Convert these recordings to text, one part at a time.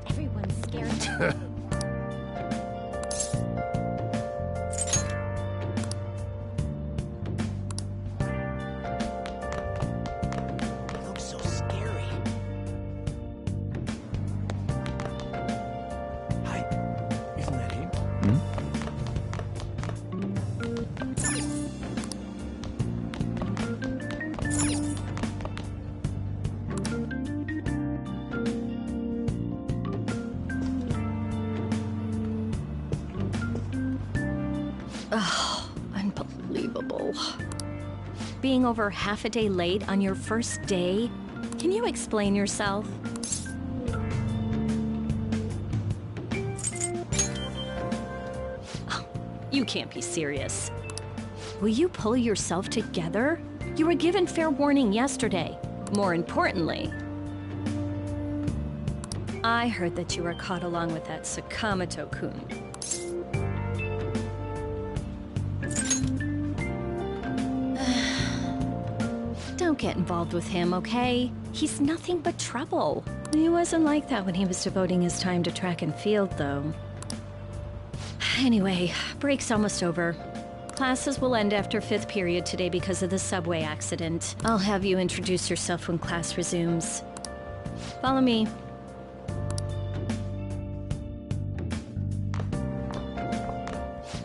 Everyone's scared. Looks so scary. Hi. Isn't that him? Oh, unbelievable. Being over half a day late on your first day? Can you explain yourself? Oh, you can't be serious. Will you pull yourself together? You were given fair warning yesterday. More importantly, I heard that you were caught along with that Sakamoto-kun. Don't get involved with him, okay? He's nothing but trouble. He wasn't like that when he was devoting his time to track and field, though. Anyway, break's almost over. Classes will end after 5th period today because of the subway accident. I'll have you introduce yourself when class resumes. Follow me.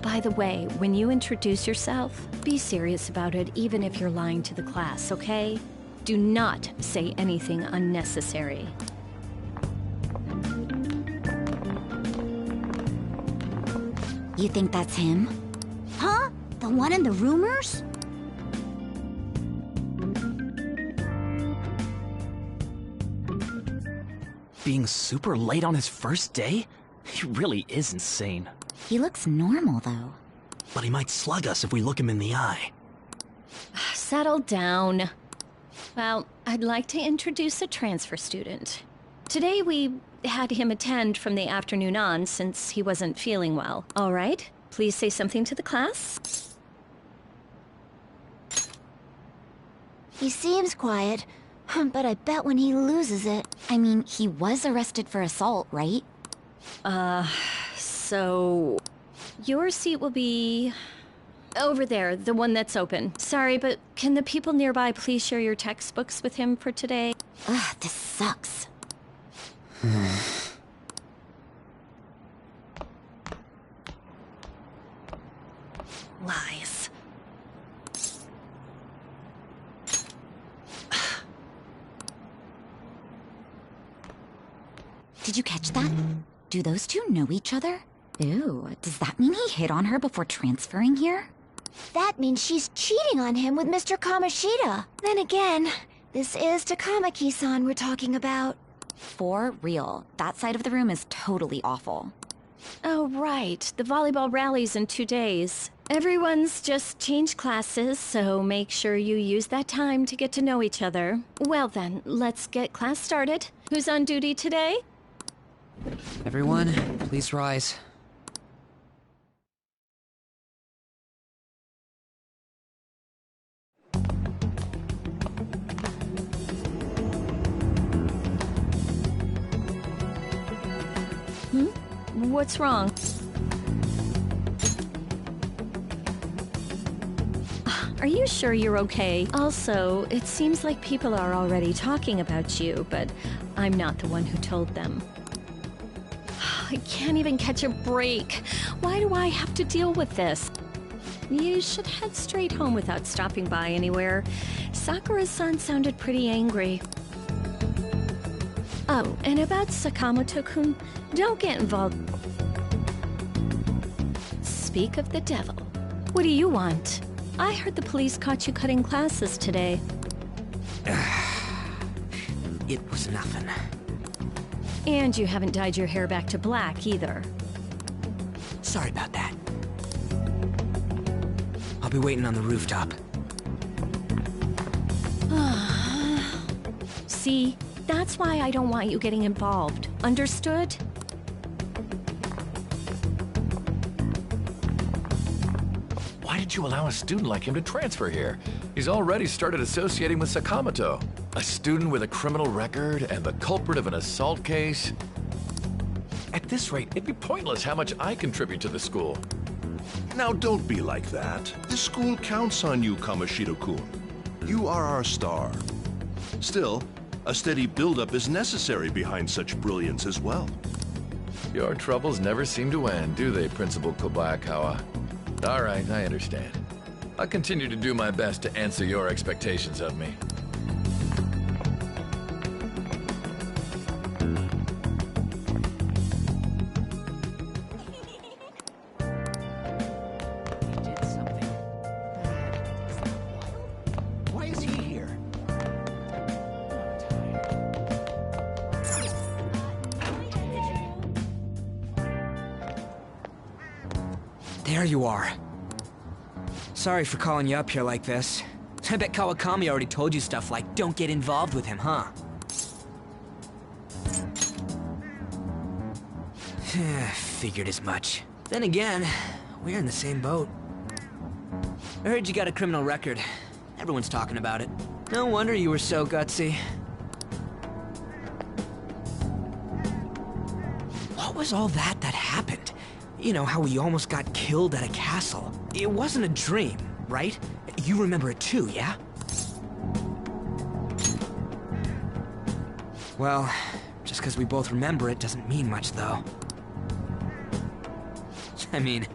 By the way, when you introduce yourself, be serious about it even if you're lying to the class, okay? Do not say anything unnecessary. You think that's him? Huh? The one in the rumors? Being super late on his first day? He really is insane. He looks normal, though. But he might slug us if we look him in the eye. Settle down. Well, I'd like to introduce a transfer student. Today we had him attend from the afternoon on since he wasn't feeling well. All right, please say something to the class. He seems quiet, but I bet when he loses it... I mean, he was arrested for assault, right? So... your seat will be... over there, the one that's open. Sorry, but can the people nearby please share your textbooks with him for today? Ugh, this sucks. Lies. Did you catch that? Do those two know each other? Ew, does that mean he hit on her before transferring here? That means she's cheating on him with Mr. Kamoshida. Then again, this is Takamaki-san we're talking about. For real, that side of the room is totally awful. Oh, right. The volleyball rally's in 2 days. Everyone's just changed classes, so make sure you use that time to get to know each other. Well then, let's get class started. Who's on duty today? Everyone, please rise. What's wrong? Are you sure you're okay? Also, it seems like people are already talking about you, but I'm not the one who told them. I can't even catch a break. Why do I have to deal with this? You should head straight home without stopping by anywhere. Sakura-san sounded pretty angry. Oh, and about Sakamoto-kun, don't get involved. Speak of the devil. What do you want? I heard the police caught you cutting classes today. It was nothing. And you haven't dyed your hair back to black either. Sorry about that. I'll be waiting on the rooftop. See, that's why I don't want you getting involved. Understood? Why did you allow a student like him to transfer here? He's already started associating with Sakamoto. A student with a criminal record and the culprit of an assault case. At this rate, it'd be pointless how much I contribute to the school. Now don't be like that. The school counts on you, Kamoshida-kun. You are our star. Still, a steady build-up is necessary behind such brilliance as well. Your troubles never seem to end, do they, Principal Kobayakawa? All right, I understand. I'll continue to do my best to answer your expectations of me. Did something. Why is he here? There you are. Sorry for calling you up here like this. I bet Kawakami already told you stuff like, don't get involved with him, huh? Figured as much. Then again, we're in the same boat. I heard you got a criminal record. Everyone's talking about it. No wonder you were so gutsy. What was all that happened? You know, how we almost got killed at a castle. It wasn't a dream, right? You remember it too, yeah? Well, just because we both remember it doesn't mean much, though. I mean,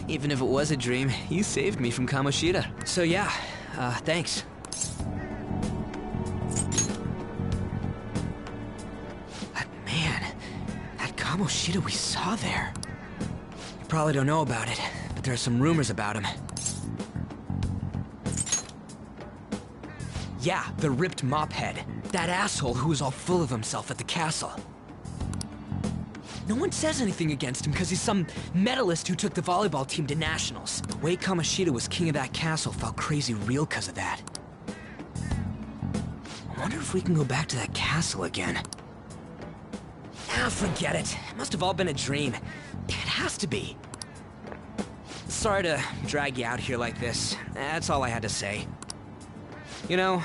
even if it was a dream, you saved me from Kamoshida. So yeah, thanks. But man, that Kamoshida we saw there. You probably don't know about it, but there are some rumors about him. Yeah, the ripped mop head. That asshole who was all full of himself at the castle. No one says anything against him because he's some medalist who took the volleyball team to nationals. The way Kamoshida was king of that castle felt crazy real because of that. I wonder if we can go back to that castle again. Ah, forget it. It must have all been a dream. It has to be. Sorry to drag you out here like this. That's all I had to say. You know,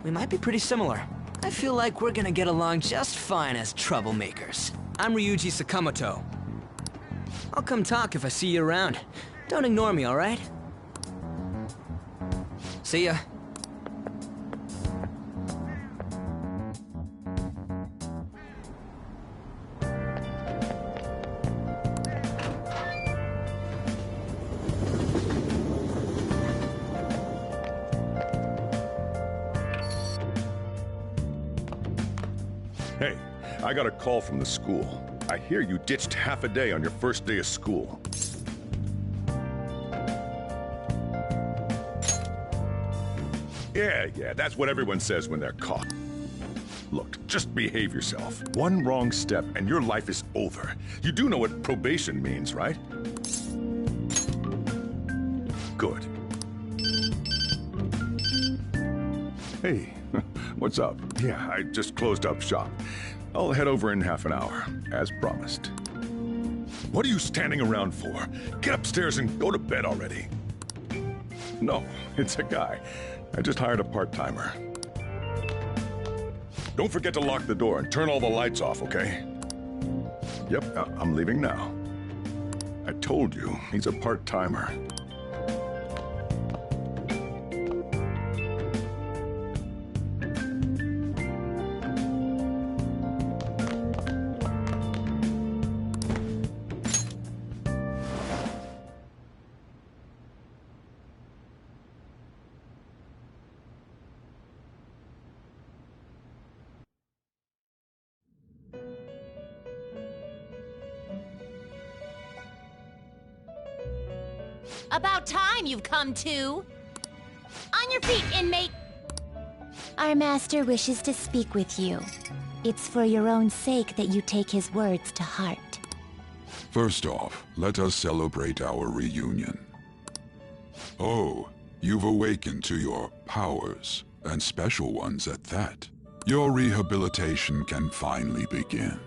we might be pretty similar. I feel like we're gonna get along just fine as troublemakers. I'm Ryuji Sakamoto. I'll come talk if I see you around. Don't ignore me, alright? See ya. Hey, I got a call from the school. I hear you ditched half a day on your first day of school. Yeah, that's what everyone says when they're caught. Look, just behave yourself. One wrong step and your life is over. You do know what probation means, right? Good. Hey, what's up? Yeah, I just closed up shop. I'll head over in half an hour, as promised. What are you standing around for? Get upstairs and go to bed already. No, it's a guy. I just hired a part-timer. Don't forget to lock the door and turn all the lights off, okay? Yep, I'm leaving now. I told you, he's a part-timer. About time you've come to. On your feet, inmate! Our master wishes to speak with you. It's for your own sake that you take his words to heart. First off, let us celebrate our reunion. Oh, you've awakened to your powers, and special ones at that. Your rehabilitation can finally begin.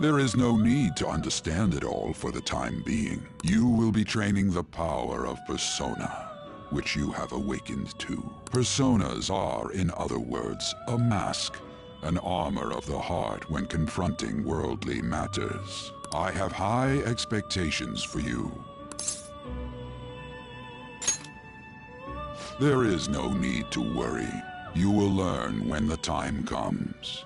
There is no need to understand it all for the time being. You will be training the power of persona, which you have awakened to. Personas are, in other words, a mask, an armor of the heart when confronting worldly matters. I have high expectations for you. There is no need to worry. You will learn when the time comes.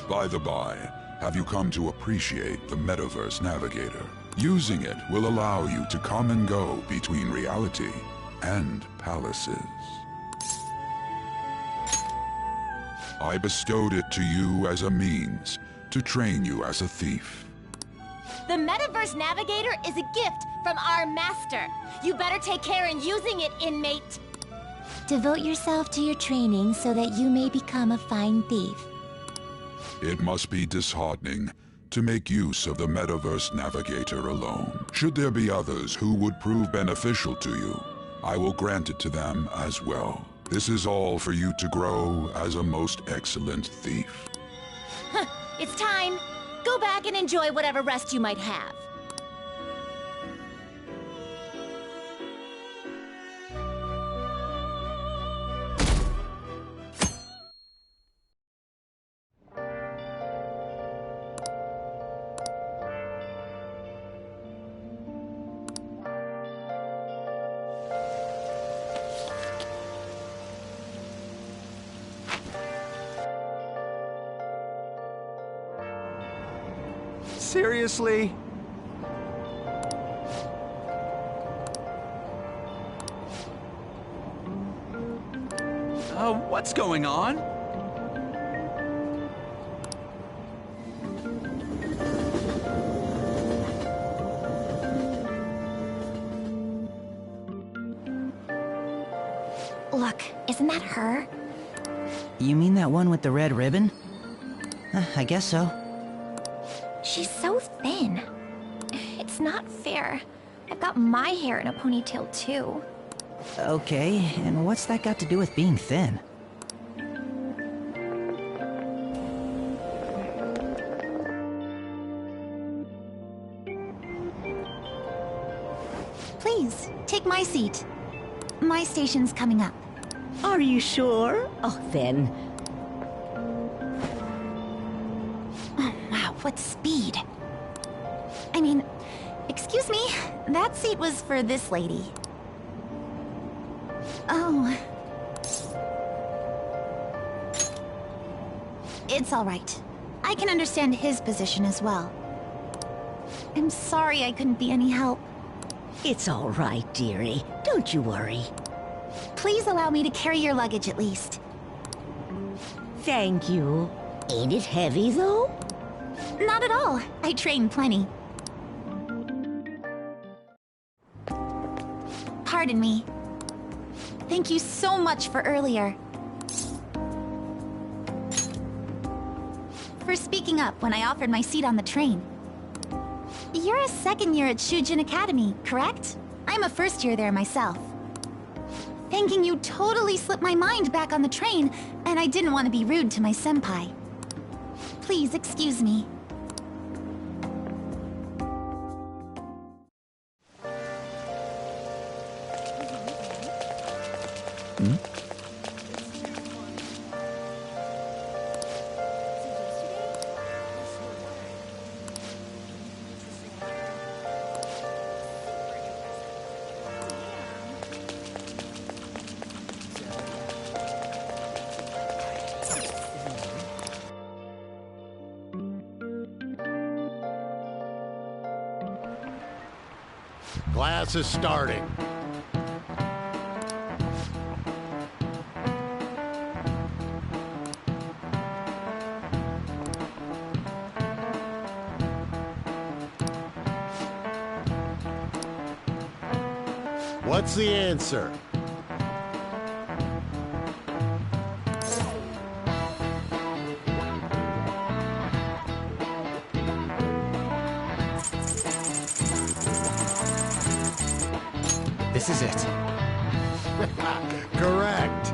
By the by, have you come to appreciate the Metaverse Navigator? Using it will allow you to come and go between reality and palaces. I bestowed it to you as a means to train you as a thief. The Metaverse Navigator is a gift from our master. You better take care in using it, inmate. Devote yourself to your training so that you may become a fine thief. It must be disheartening to make use of the Metaverse Navigator alone. Should there be others who would prove beneficial to you, I will grant it to them as well. This is all for you to grow as a most excellent thief. It's time. Go back and enjoy whatever rest you might have. Seriously? What's going on? Look, isn't that her? You mean that one with the red ribbon? I guess so. She's so thin. It's not fair. I've got my hair in a ponytail too. Okay, and what's that got to do with being thin? Please, take my seat. My station's coming up. Are you sure? Oh, then. Oh, wow, what speed. I mean, excuse me, that seat was for this lady. Oh. It's all right. I can understand his position as well. I'm sorry I couldn't be any help. It's all right, dearie. Don't you worry. Please allow me to carry your luggage at least. Thank you. Ain't it heavy, though? Not at all. I train plenty. Pardon me. Thank you so much for earlier. For speaking up when I offered my seat on the train. You're a second year at Shujin Academy, correct? I'm a first year there myself. Thanking you totally slipped my mind back on the train, and I didn't want to be rude to my senpai. Please excuse me. Class is starting. What's the answer? This is it. Correct.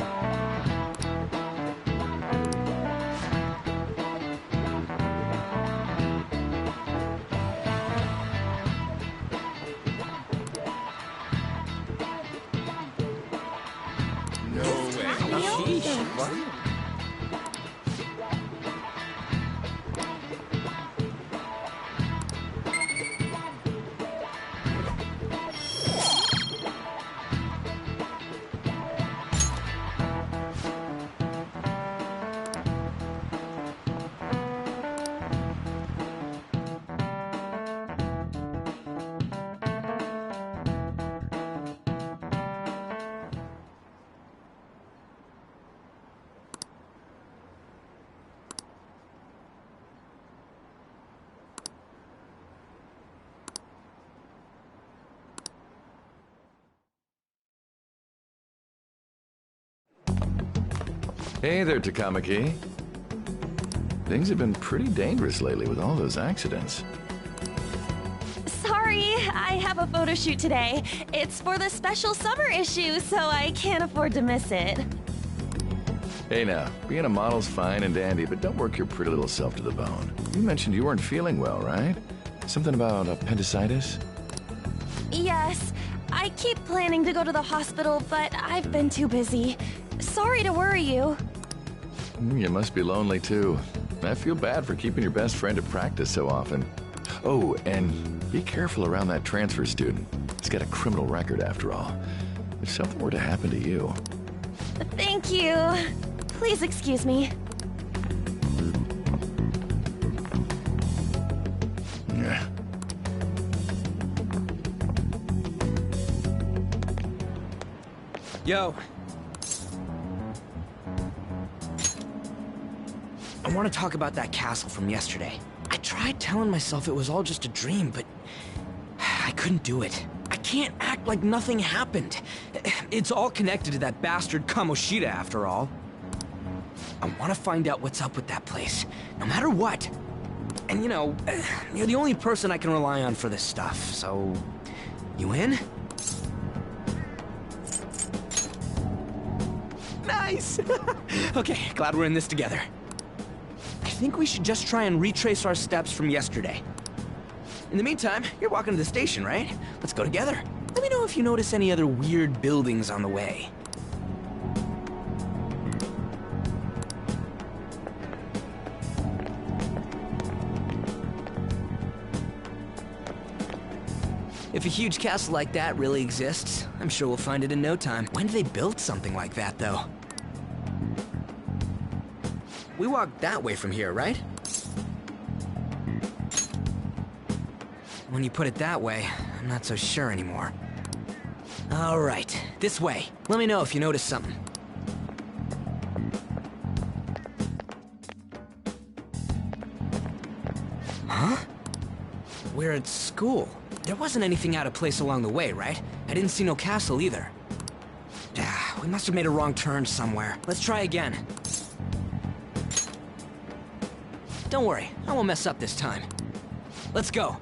Hey there, Takamaki. Things have been pretty dangerous lately with all those accidents. Sorry, I have a photo shoot today. It's for the special summer issue, so I can't afford to miss it. Hey now, being a model's fine and dandy, but don't work your pretty little self to the bone. You mentioned you weren't feeling well, right? Something about appendicitis? Yes, I keep planning to go to the hospital, but I've been too busy. Sorry to worry you. You must be lonely too. I feel bad for keeping your best friend at practice so often. Oh, and be careful around that transfer student. He's got a criminal record after all. If something were to happen to you... Thank you. Please excuse me. Yeah. Yo. I want to talk about that castle from yesterday. I tried telling myself it was all just a dream, but I couldn't do it. I can't act like nothing happened. It's all connected to that bastard Kamoshida, after all. I want to find out what's up with that place, no matter what. And you know, you're the only person I can rely on for this stuff, so... You in? Nice! Okay, glad we're in this together. I think we should just try and retrace our steps from yesterday. In the meantime, you're walking to the station, right? Let's go together. Let me know if you notice any other weird buildings on the way. If a huge castle like that really exists, I'm sure we'll find it in no time. When did they build something like that, though? We walked that way from here, right? When you put it that way, I'm not so sure anymore. All right, this way. Let me know if you notice something. Huh? We're at school. There wasn't anything out of place along the way, right? I didn't see no castle either. We must have made a wrong turn somewhere. Let's try again. Don't worry, I won't mess up this time. Let's go.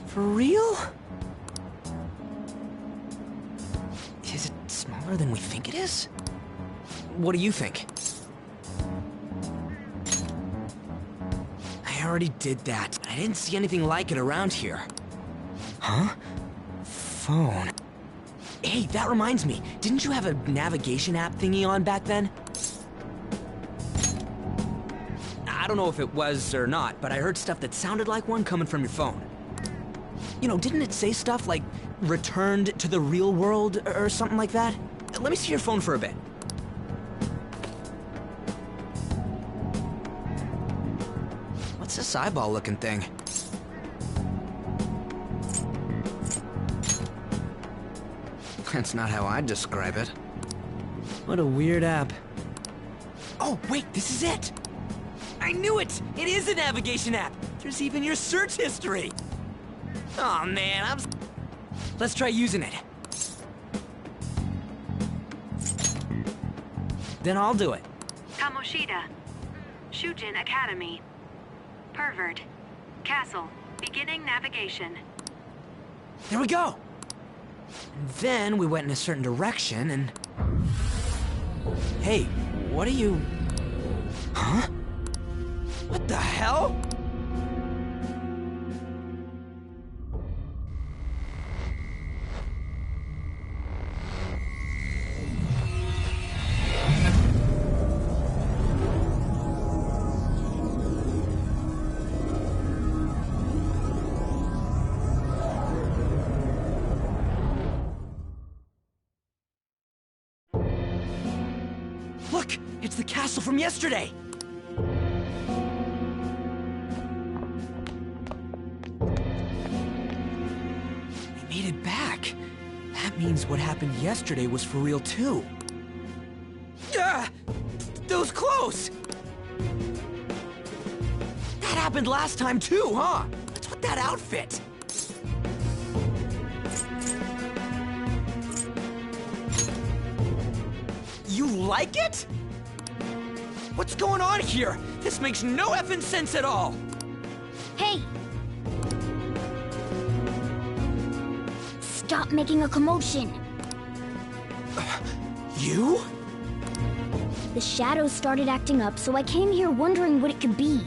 For real? Is it smaller than we think it is? What do you think? I already did that. I didn't see anything like it around here. Huh? Phone. Hey, that reminds me. Didn't you have a navigation app thingy on back then? I don't know if it was or not, but I heard stuff that sounded like one coming from your phone. You know, didn't it say stuff like, returned to the real world, or something like that? Let me see your phone for a bit. glass eyeball-looking thing. That's not how I'd describe it. What a weird app. Oh, wait, this is it! I knew it! It is a navigation app! There's even your search history! Oh man, Let's try using it. Then I'll do it. Kamoshida. Shujin Academy. Pervert. Castle. Beginning navigation. There we go! And then we went in a certain direction and... Hey, what are you... Huh? What the hell? Look! It's the castle from yesterday! We made it back. That means what happened yesterday was for real too. Ah! That was close! That happened last time too, huh? What's with that outfit? You like it? What's going on here? This makes no effing sense at all! Hey! Stop making a commotion! You? The shadows started acting up, so I came here wondering what it could be.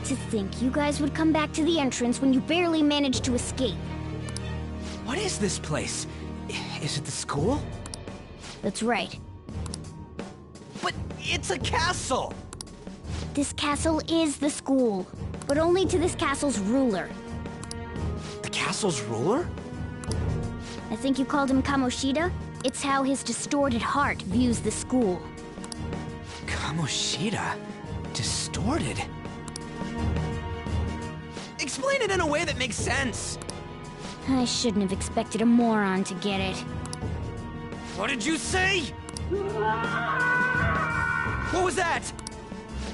To think you guys would come back to the entrance when you barely managed to escape. What is this place? Is it the school? That's right. But it's a castle! This castle is the school, but only to this castle's ruler. The castle's ruler? I think you called him Kamoshida? It's how his distorted heart views the school. Kamoshida? Distorted? Explain it in a way that makes sense! I shouldn't have expected a moron to get it. What did you say? What was that?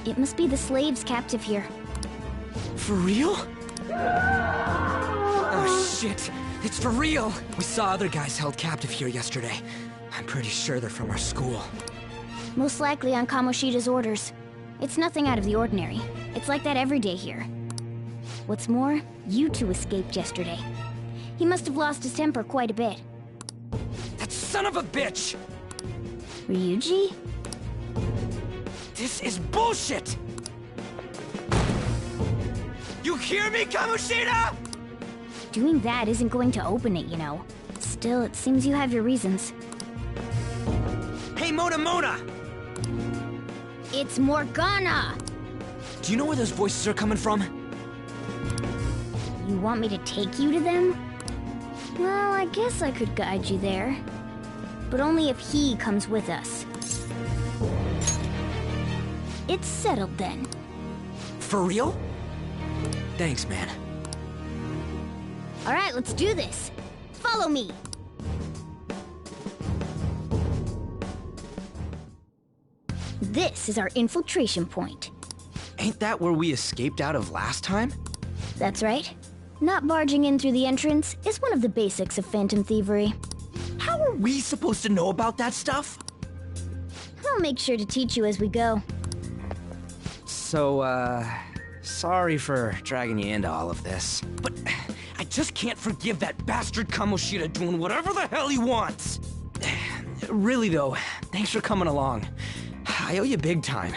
It must be the slaves captive here. For real? Oh shit, it's for real! We saw other guys held captive here yesterday. I'm pretty sure they're from our school. Most likely on Kamoshida's orders. It's nothing out of the ordinary. It's like that every day here. What's more, you two escaped yesterday. He must have lost his temper quite a bit. That son of a bitch! Ryuji? This is bullshit! You hear me, Kamoshida?! Doing that isn't going to open it, you know. Still, it seems you have your reasons. Hey, Mona! It's Morgana! Do you know where those voices are coming from? You want me to take you to them? Well, I guess I could guide you there. But only if he comes with us. It's settled then. For real? Thanks, man. Alright, let's do this. Follow me! This is our infiltration point. Ain't that where we escaped out of last time? That's right. Not barging in through the entrance is one of the basics of phantom thievery. How are we supposed to know about that stuff? I'll make sure to teach you as we go. So, sorry for dragging you into all of this, but I just can't forgive that bastard Kamoshida doing whatever the hell he wants. Really though, thanks for coming along. I owe you big time.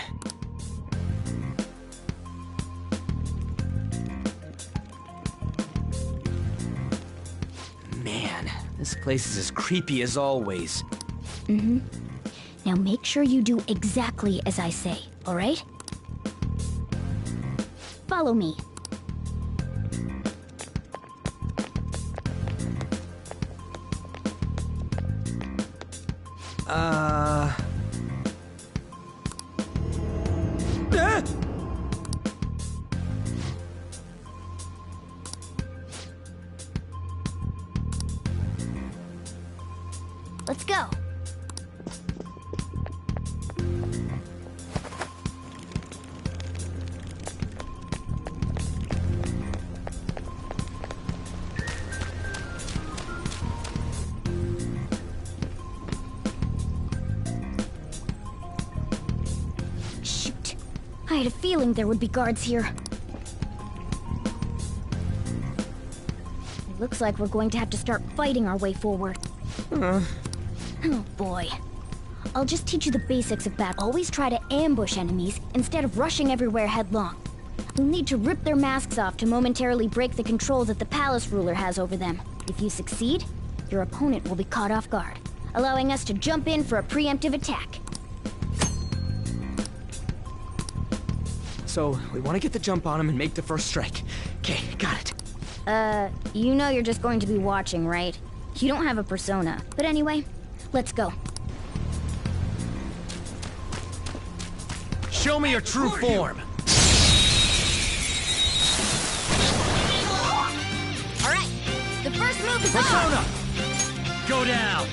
Man, this place is as creepy as always. Mm-hmm. Now make sure you do exactly as I say, alright? Follow me. I had a feeling there would be guards here. It looks like we're going to have to start fighting our way forward. Oh boy. I'll just teach you the basics of battle. Always try to ambush enemies instead of rushing everywhere headlong. You'll need to rip their masks off to momentarily break the control that the palace ruler has over them. If you succeed, your opponent will be caught off guard, allowing us to jump in for a preemptive attack. So, we want to get the jump on him and make the first strike. Okay, got it. You know you're just going to be watching, right? You don't have a persona. But anyway, let's go. Show me your true form! Alright, the first move is Persona! on! Go down!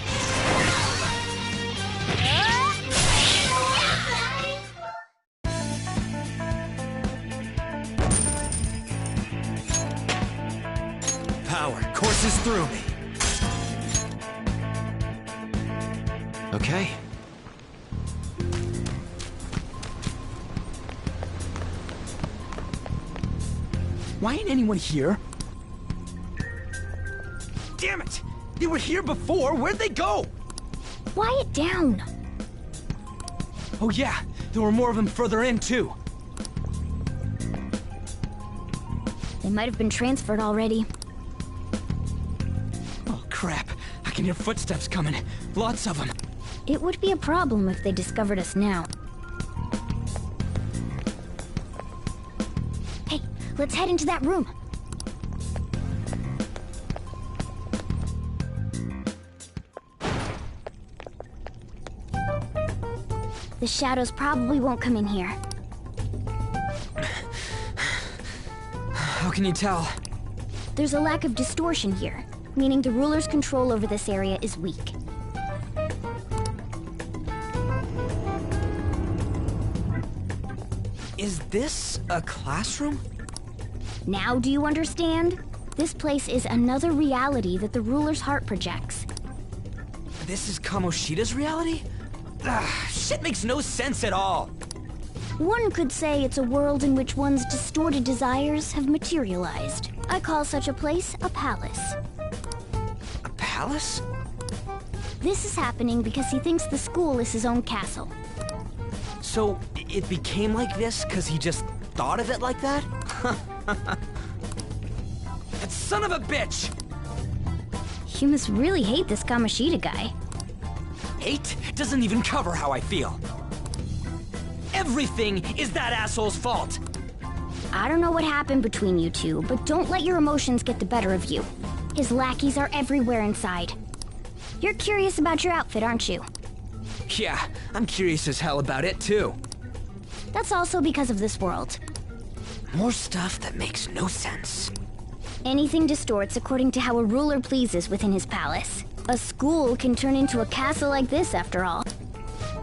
Power courses through me. Okay. Why ain't anyone here? Damn it! They were here before! Where'd they go? Quiet down! Oh yeah, there were more of them further in too. They might have been transferred already. Oh crap, I can hear footsteps coming. Lots of them. It would be a problem if they discovered us now. Hey, let's head into that room. The shadows probably won't come in here. How can you tell? There's a lack of distortion here, meaning the ruler's control over this area is weak. Is this a classroom? Now do you understand? This place is another reality that the ruler's heart projects. This is Kamoshida's reality? Shit makes no sense at all. One could say it's a world in which one's distorted desires have materialized. I call such a place a palace. A palace? This is happening because he thinks the school is his own castle. So, it became like this because he just thought of it like that? That son of a bitch! You must really hate this Kamoshida guy. Hate doesn't even cover how I feel. Everything is that asshole's fault! I don't know what happened between you two, but don't let your emotions get the better of you. His lackeys are everywhere inside. You're curious about your outfit, aren't you? Yeah, I'm curious as hell about it too. That's also because of this world. More stuff that makes no sense. Anything distorts according to how a ruler pleases within his palace. A school can turn into a castle like this, after all.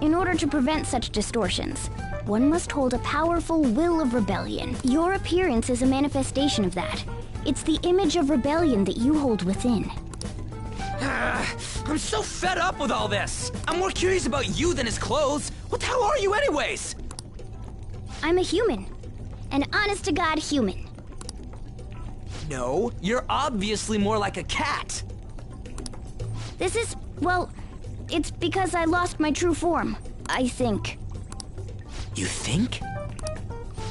In order to prevent such distortions, one must hold a powerful will of rebellion. Your appearance is a manifestation of that. It's the image of rebellion that you hold within. I'm so fed up with all this! I'm more curious about you than his clothes! What the hell are you anyways? I'm a human. An honest-to-God human. No, you're obviously more like a cat. This is, well, it's because I lost my true form, I think. You think?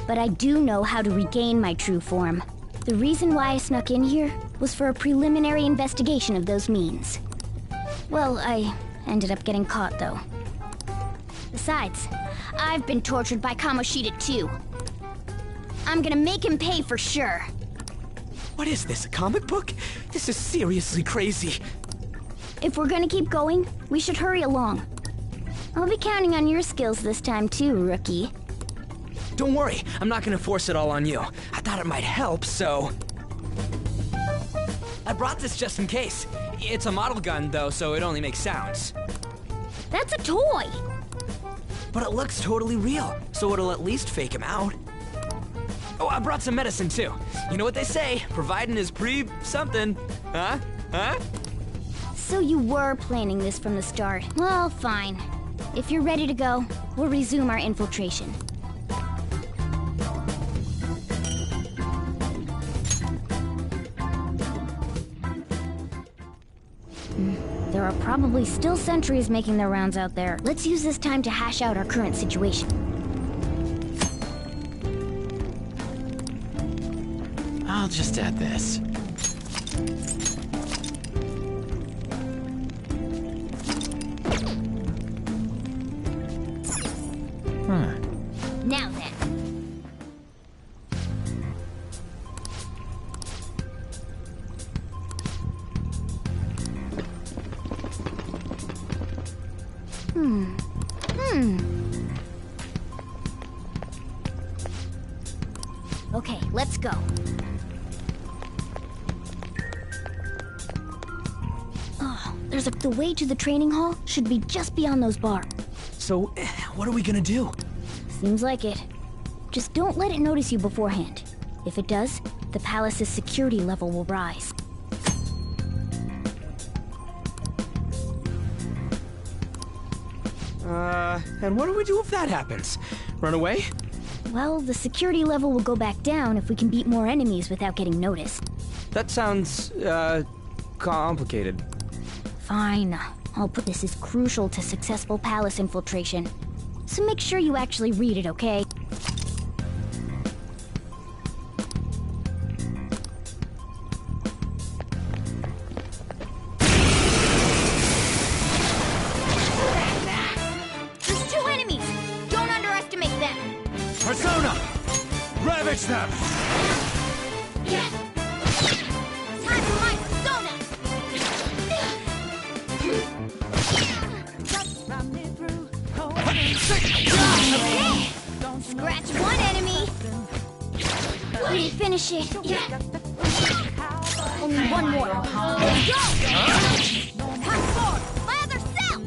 But I do know how to regain my true form. The reason why I snuck in here was for a preliminary investigation of those means. Well, I ended up getting caught, though. Besides, I've been tortured by Kamoshida too. I'm gonna make him pay for sure. What is this, a comic book? This is seriously crazy. If we're gonna keep going, we should hurry along. I'll be counting on your skills this time too, rookie. Don't worry, I'm not gonna force it all on you. I thought it might help, so... I brought this just in case. It's a model gun, though, so it only makes sounds. That's a toy! But it looks totally real, so it'll at least fake him out. Oh, I brought some medicine, too. You know what they say, providing is something. Huh? Huh? So you were planning this from the start. Well, fine. If you're ready to go, we'll resume our infiltration. There are probably still sentries making their rounds out there. Let's use this time to hash out our current situation. I'll just add this. Now then. Okay, let's go. Oh, the way to the training hall should be just beyond those bars. So, what are we gonna do? Seems like it. Just don't let it notice you beforehand. If it does, the palace's security level will rise. And what do we do if that happens? Run away? Well, the security level will go back down if we can beat more enemies without getting noticed. That sounds, complicated. Fine. I'll put this as crucial to successful palace infiltration. So make sure you actually read it, okay? There's 2 enemies! Don't underestimate them! Persona! Ravage them! Time for my persona! Okay. Scratch one enemy. Let me finish it. Only one more. Let's go! Cut forward! My other self!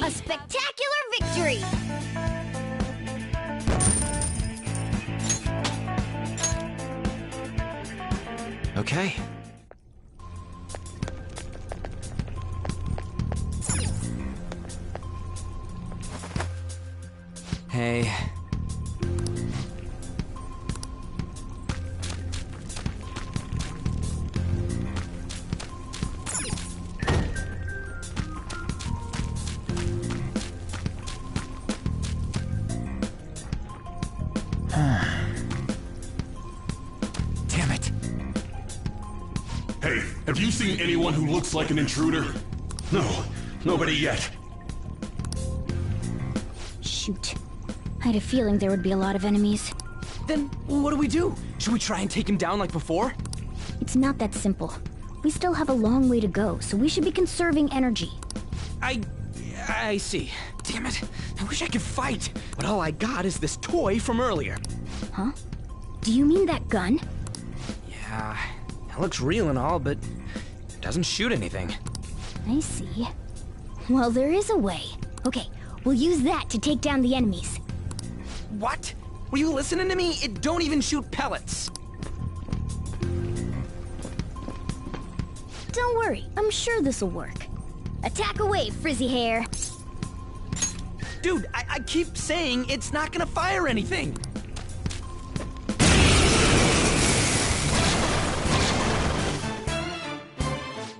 A spectacular victory! Okay. Hey. Damn it. Hey, have you seen anyone who looks like an intruder? No, nobody yet. Shoot. I had a feeling there would be a lot of enemies. Then what do we do? Should we try and take him down like before? It's not that simple. We still have a long way to go, so we should be conserving energy. I see. Damn it. I wish I could fight, but all I got is this toy from earlier. Huh? Do you mean that gun? Yeah, it looks real and all, but it doesn't shoot anything. I see. Well, there is a way. Okay, we'll use that to take down the enemies. What? Were you listening to me? It don't even shoot pellets. Don't worry, I'm sure this'll work. Attack away, frizzy hair. Dude, I keep saying it's not gonna fire anything.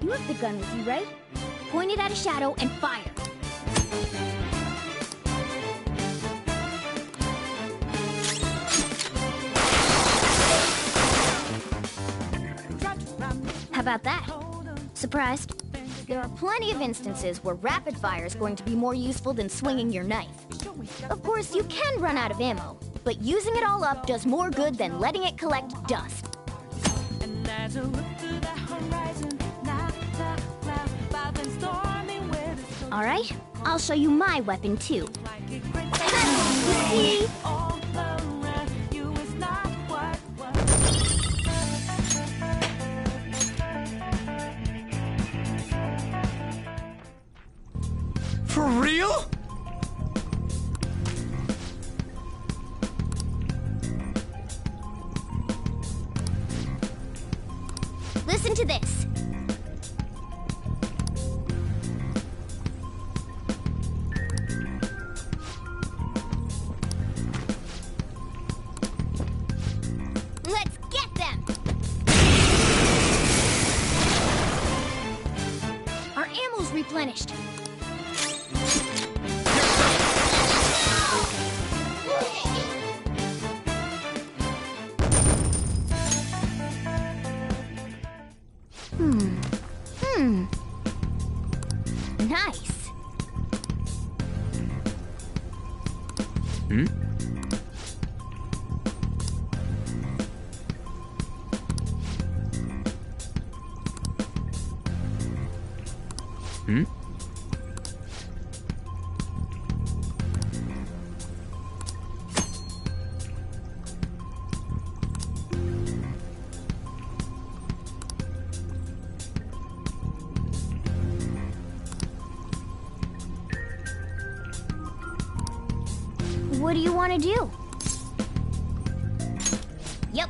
You have the gun with you, right? Point it at a shadow and fire. How about that? Surprised? There are plenty of instances where rapid fire is going to be more useful than swinging your knife. Of course, you can run out of ammo, but using it all up does more good than letting it collect dust. All right, I'll show you my weapon too. See? For real? Listen to this. Let's get them! ammo's replenished. Nice. What do you want to do? Yep.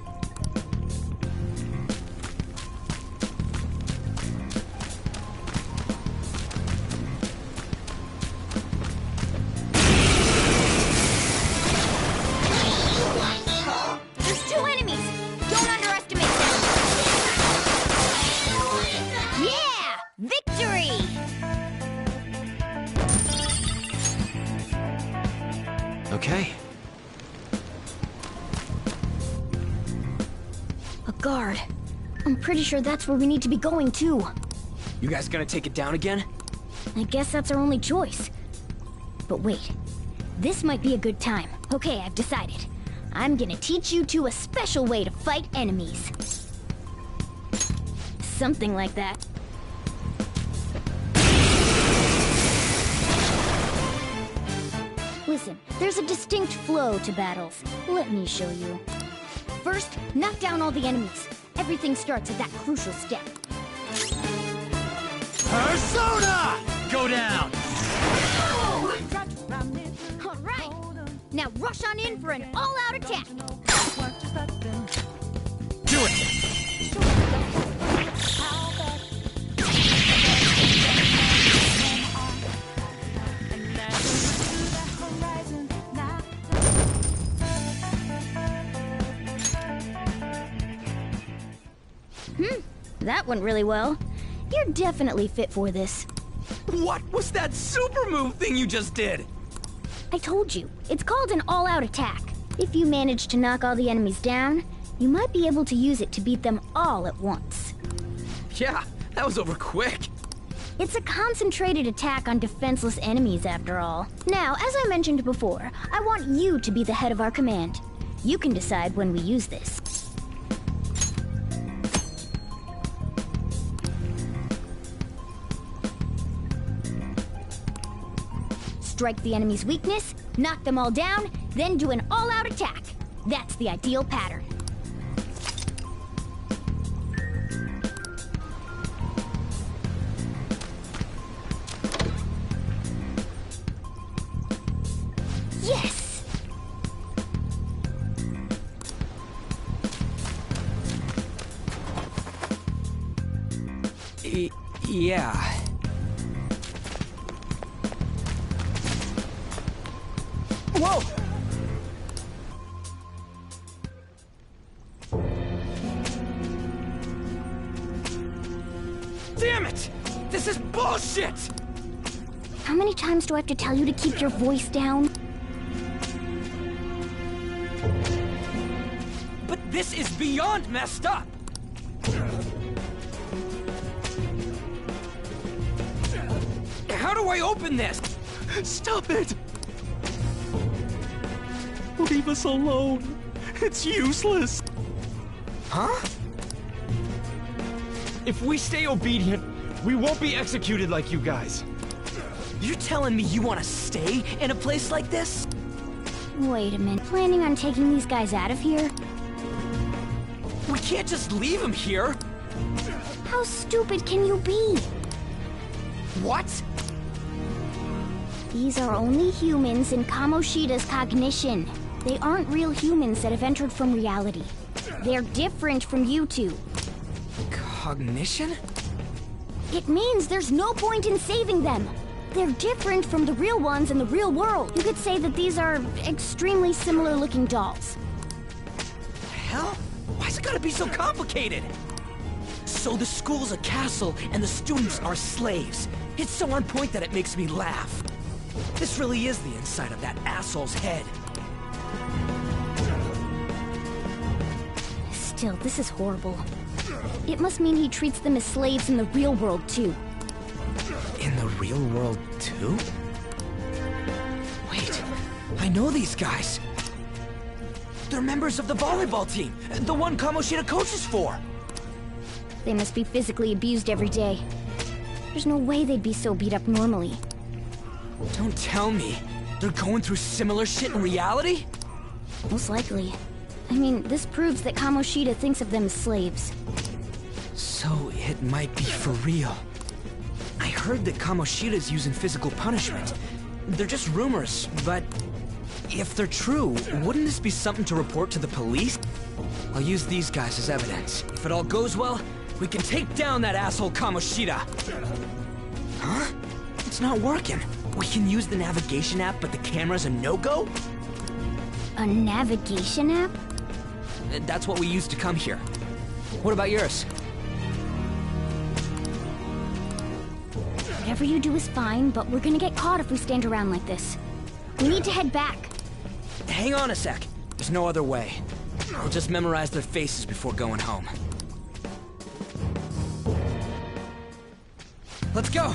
There's 2 enemies. Don't underestimate them. Yeah! Victory! Okay. A guard. I'm pretty sure that's where we need to be going, too. You guys gonna take it down again? I guess that's our only choice. But wait. This might be a good time. Okay, I've decided. I'm gonna teach you two a special way to fight enemies. Something like that. Listen, there's a distinct flow to battles. Let me show you. First, knock down all the enemies. Everything starts at that crucial step. Persona! Go down! Alright! Now rush on in for an all-out attack! Do it! That went really well. You're definitely fit for this. What was that super move thing you just did? I told you, it's called an all-out attack. If you manage to knock all the enemies down, you might be able to use it to beat them all at once. Yeah, that was over quick. It's a concentrated attack on defenseless enemies, after all. Now, as I mentioned before, I want you to be the head of our command. You can decide when we use this. Strike the enemy's weakness, knock them all down, then do an all-out attack. That's the ideal pattern. Yes! Yeah. Whoa! Damn it! This is bullshit! How many times do I have to tell you to keep your voice down? But this is beyond messed up! How do I open this? Stop it! Leave us alone. It's useless. Huh? If we stay obedient, we won't be executed like you guys. You're telling me you want to stay in a place like this? Wait a minute. Planning on taking these guys out of here? We can't just leave them here. How stupid can you be? What? These are only humans in Kamoshida's cognition. They aren't real humans that have entered from reality. They're different from you two. Cognition? It means there's no point in saving them. They're different from the real ones in the real world. You could say that these are extremely similar-looking dolls. Hell? Why's it gotta be so complicated? So the school's a castle, and the students are slaves. It's so on point that it makes me laugh. This really is the inside of that asshole's head. Still, this is horrible. It must mean he treats them as slaves in the real world, too. In the real world, too? Wait, I know these guys. They're members of the volleyball team, the one Kamoshida coaches for. They must be physically abused every day. There's no way they'd be so beat up normally. Don't tell me. They're going through similar shit in reality? Most likely. I mean, this proves that Kamoshida thinks of them as slaves. So it might be for real. I heard that Kamoshida's using physical punishment. They're just rumors, but if they're true, wouldn't this be something to report to the police? I'll use these guys as evidence. If it all goes well, we can take down that asshole Kamoshida. Huh? It's not working. We can use the navigation app, but the camera's a no-go? A navigation app? That's what we used to come here. What about yours? Whatever you do is fine, but we're gonna get caught if we stand around like this. We need to head back. Hang on a sec. There's no other way. I'll just memorize their faces before going home. Let's go!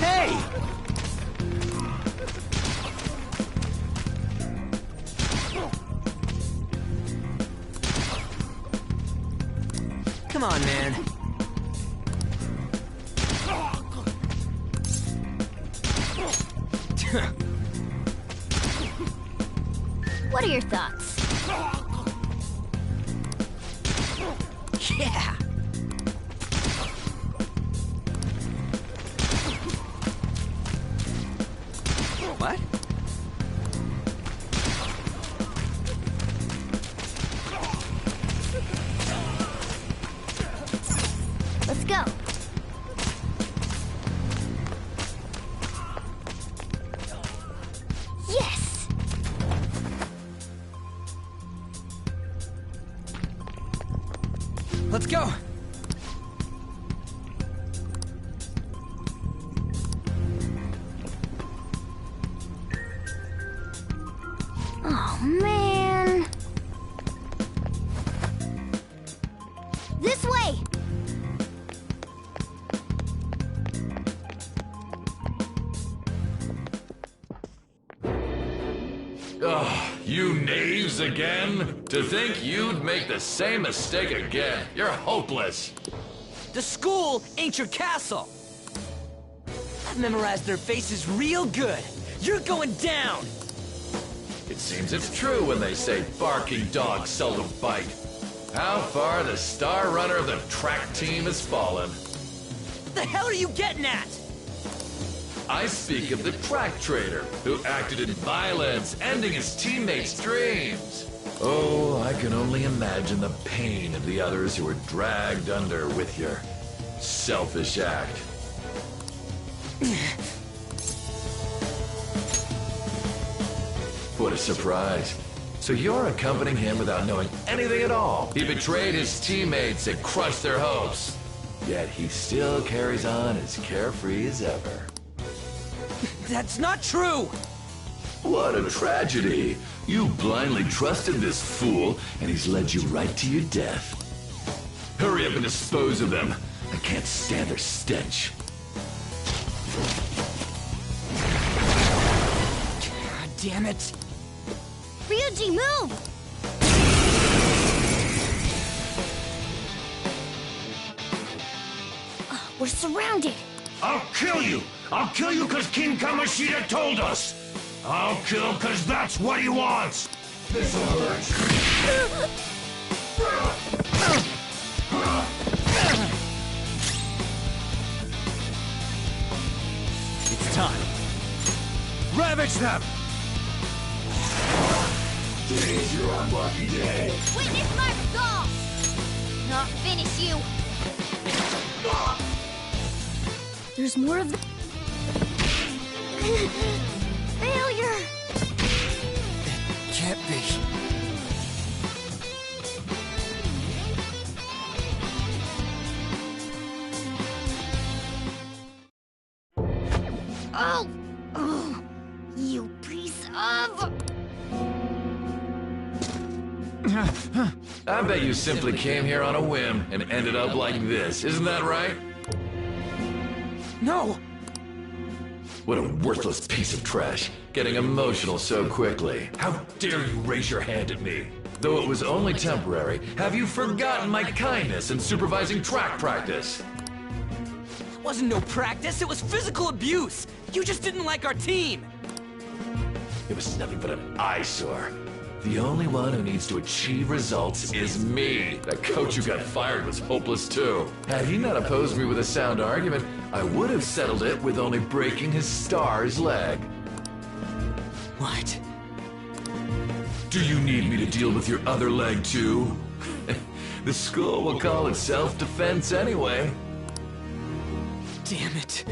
Hey! Come on, man. What are your thoughts? Yeah! What? Let's go. Yes! Let's go! Oh, man. This way! Ugh, you knaves again? To think you'd make the same mistake again. You're hopeless. The school ain't your castle! I've memorized their faces real good. You're going down! It seems it's true when they say barking dogs seldom bite. How far the star runner of the track team has fallen. What the hell are you getting at? I speak of the track trader who acted in violence, ending his teammates' dreams. Oh, I can only imagine the pain of the others who were dragged under with your selfish act. What a surprise. So you're accompanying him without knowing anything at all. He betrayed his teammates and crushed their hopes. Yet he still carries on as carefree as ever. That's not true! What a tragedy. You blindly trusted this fool, and he's led you right to your death. Hurry up and dispose of them. I can't stand their stench. God damn it. Ryuji, move! We're surrounded. I'll kill you! I'll kill you because King Kamoshida told us! I'll kill because that's what he wants! This'll hurt. It's time. Ravage them! Today's your unlucky day. Witness my resolve! Not finish you! There's more of the... Failure! Can't be. Oh! Oh! You piece of... I bet you simply came here on a whim and ended up like this, isn't that right? No! What a worthless piece of trash, getting emotional so quickly. How dare you raise your hand at me? Though it was only temporary, have you forgotten my kindness in supervising track practice? It wasn't no practice, it was physical abuse! You just didn't like our team! It was nothing but an eyesore. The only one who needs to achieve results is me. That coach who got fired was hopeless too. Had he not opposed me with a sound argument, I would have settled it with only breaking his star's leg. What? Do you need me to deal with your other leg too? The school will call it self-defense anyway. Damn it.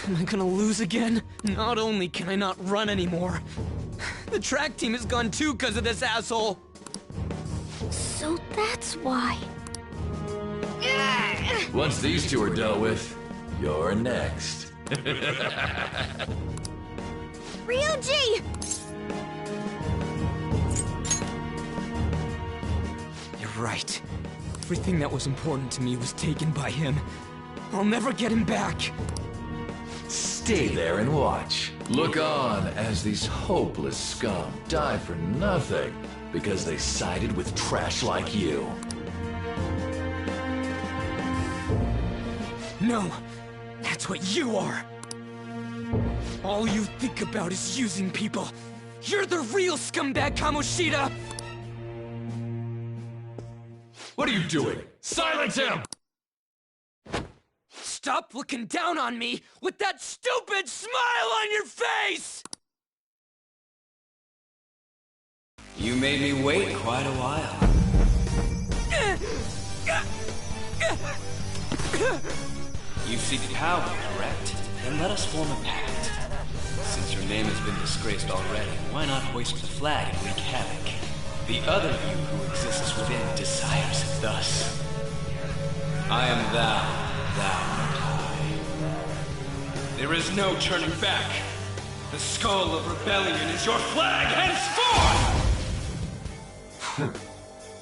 Am I gonna lose again? Not only can I not run anymore, the track team is gone too because of this asshole! So that's why... Once these two are dealt with, you're next. Ryuji! You're right. Everything that was important to me was taken by him. I'll never get him back. Stay there and watch. Look on as these hopeless scum die for nothing because they sided with trash like you. No, that's what you are. All you think about is using people. You're the real scumbag, Kamoshida! What are you doing? Silence him! Stop looking down on me with that stupid smile on your face! You made me wait quite a while. You seek power, correct? Then let us form a pact. Since your name has been disgraced already, why not hoist the flag and wreak havoc? The other you who exists within desires it thus. I am thou, thou. There is no turning back. The skull of rebellion is your flag henceforth!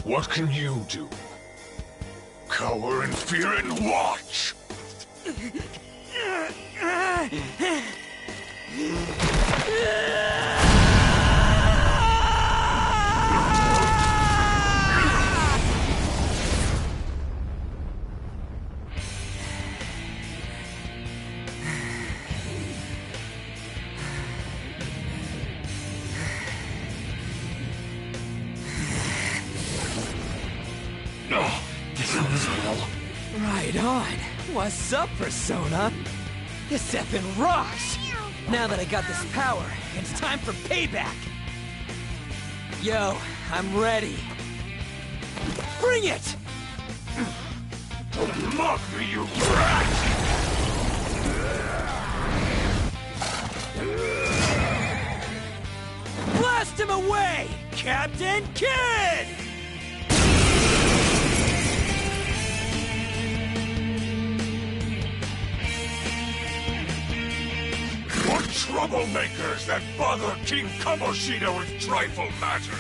What can you do? Cower in fear and watch! Right on. What's up, Persona? This effing rocks! Now that I got this power, it's time for payback! Yo, I'm ready. Bring it! Mock me, you brat! Blast him away, Captain Kidd! What troublemakers that bother King Kamoshida with trifle matter?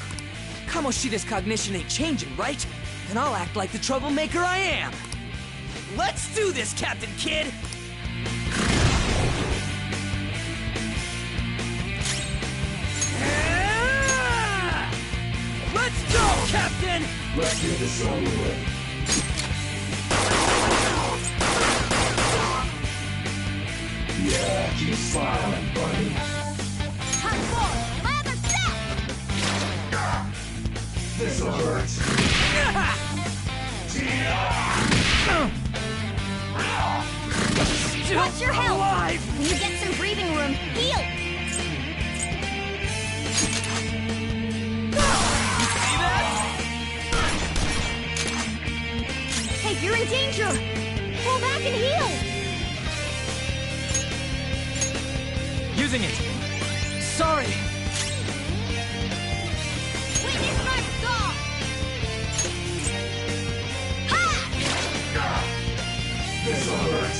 Kamoshida's cognition ain't changing, right? Then I'll act like the troublemaker I am. Let's do this, Captain Kidd! Let's go, Captain! Let's get this over with. Yeah, keep smiling, buddy. Hot ball! My other step! This'll hurt. Watch your health! Alive! When you get some breathing room, heal! danger! Pull back and heal! Using it. Sorry. Witness my saw! This'll hurt.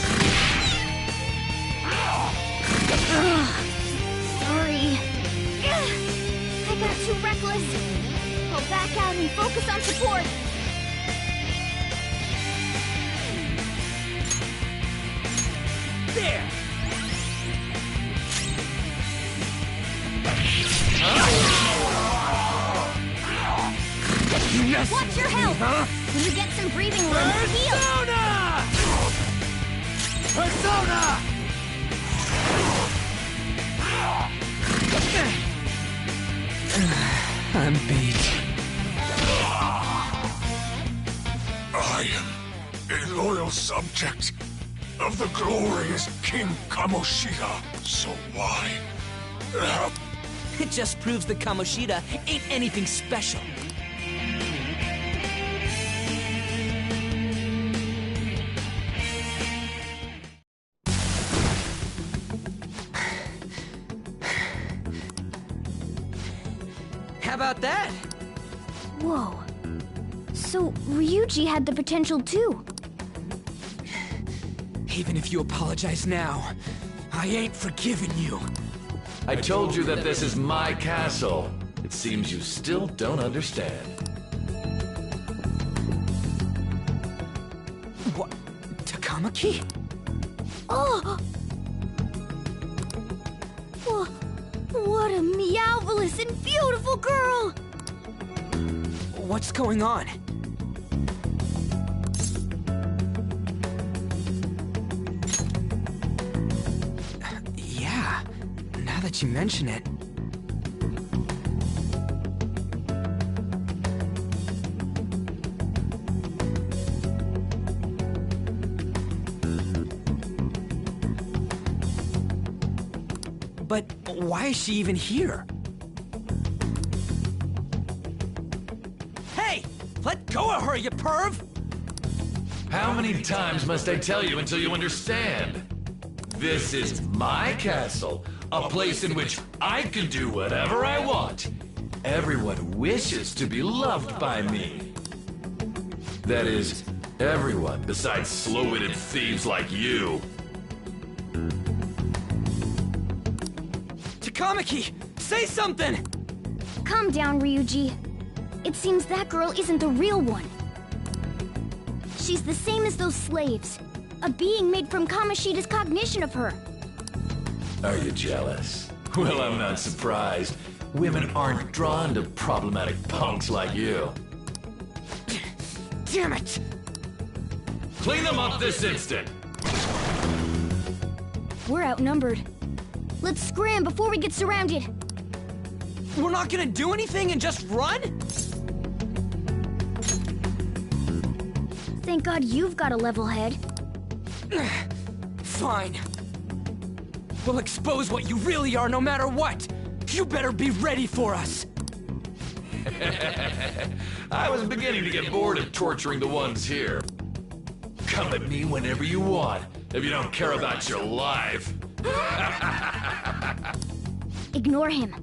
Sorry. I got too reckless. I'll back out and focus on support. There! Watch your health! When you get some breathing room, heal! Persona! I'm beat. I am a loyal subject of the glorious King Kamoshida. So why? It just proves that Kamoshida ain't anything special. How about that? Whoa. So, Ryuji had the potential too. Even if you apologize now, I ain't forgiving you. I told you that this is my castle. It seems you still don't understand. What? Takamaki? Oh! What a meowvelous and beautiful girl! What's going on? Yeah, now that you mention it. But why is she even here? Hey! Let go of her, you perv! How many times must I tell you until you understand? This is my castle, a place in which I can do whatever I want. Everyone wishes to be loved by me. That is, everyone besides slow-witted thieves like you. Takamaki! Say something! Calm down, Ryuji. It seems that girl isn't the real one. She's the same as those slaves. A being made from Kamoshida's cognition of her. Are you jealous? Well, I'm not surprised. Women aren't drawn to problematic punks like you. Damn it! Clean them up this instant! We're outnumbered. Let's scram before we get surrounded. We're not gonna do anything and just run? Thank God you've got a level head. Fine. We'll expose what you really are no matter what. You better be ready for us. I was beginning to get bored of torturing the ones here. Come at me whenever you want, if you don't care about your life. Ignore him.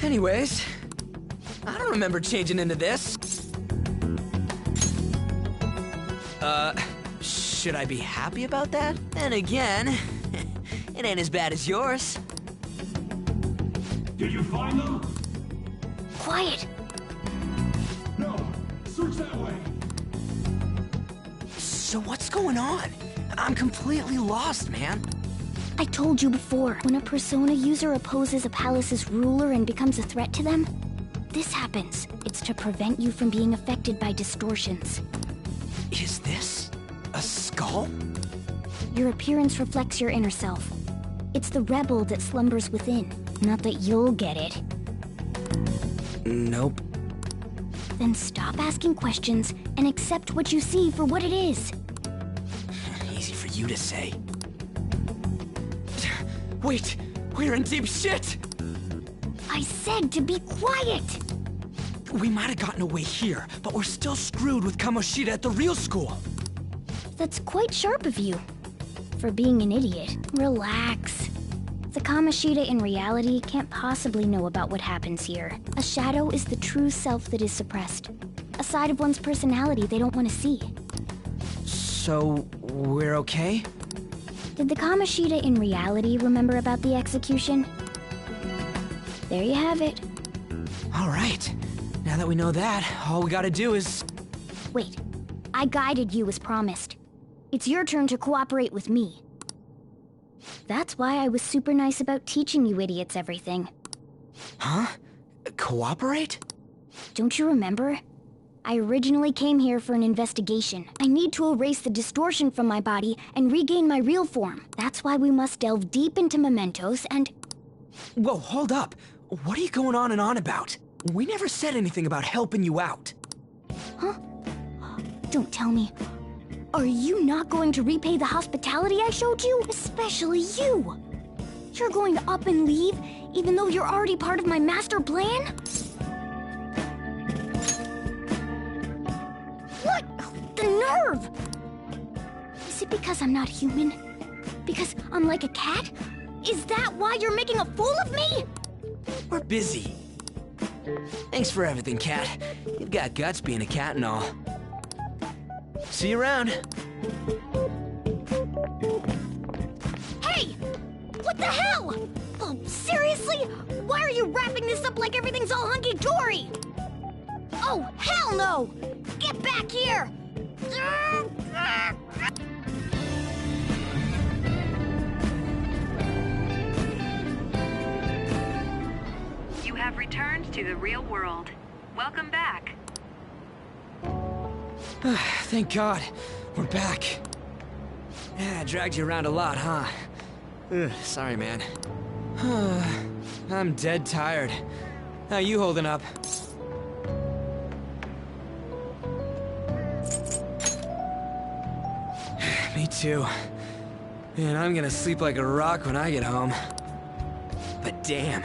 Anyways, I don't remember changing into this. Should I be happy about that? Then again, it ain't as bad as yours. Did you find them? Quiet. No. Search that way. So what's going on? I'm completely lost, man. I told you before, when a Persona user opposes a palace's ruler and becomes a threat to them, this happens. It's to prevent you from being affected by distortions. Is this a skull? Your appearance reflects your inner self. It's the rebel that slumbers within. Not that you'll get it. Nope. Then stop asking questions and accept what you see for what it is. Easy for you to say. Wait, we're in deep shit! I said to be quiet! We might have gotten away here, but we're still screwed with Kamoshida at the real school. That's quite sharp of you. For being an idiot. Relax. The Kamoshida in reality can't possibly know about what happens here. A shadow is the true self that is suppressed. A side of one's personality they don't want to see. So, we're okay? Did the Kamoshida in reality remember about the execution? There you have it. Alright. Now that we know that, all we gotta do is... Wait. I guided you as promised. It's your turn to cooperate with me. That's why I was super nice about teaching you idiots everything. Huh? Cooperate? Don't you remember? I originally came here for an investigation. I need to erase the distortion from my body and regain my real form. That's why we must delve deep into mementos and... Whoa, hold up. What are you going on and on about? We never said anything about helping you out. Huh? Don't tell me. Are you not going to repay the hospitality I showed you? Especially you! You're going to up and leave, even though you're already part of my master plan? What? The nerve! Is it because I'm not human? Because I'm like a cat? Is that why you're making a fool of me? We're busy. Thanks for everything, Cat. You've got guts being a cat and all. See you around. Hey! What the hell? Oh, seriously? Why are you wrapping this up like everything's all hunky-dory? Oh, hell no! Get back here! You have returned to the real world. Welcome back. Thank God. We're back. Yeah, I dragged you around a lot, huh? Ugh, sorry, man. I'm dead tired. How you holding up? Me too. Man, I'm gonna sleep like a rock when I get home. But damn,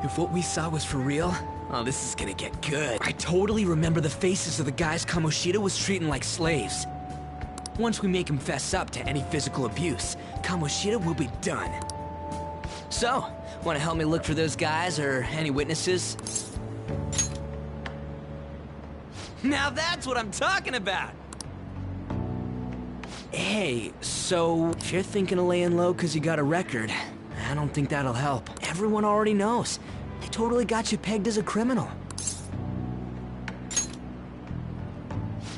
if what we saw was for real, oh, this is gonna get good. I totally remember the faces of the guys Kamoshida was treating like slaves. Once we make him fess up to any physical abuse, Kamoshida will be done. So, wanna help me look for those guys or any witnesses? Now that's what I'm talking about! Hey, so if you're thinking of laying low because you got a record, I don't think that'll help. Everyone already knows. They totally got you pegged as a criminal.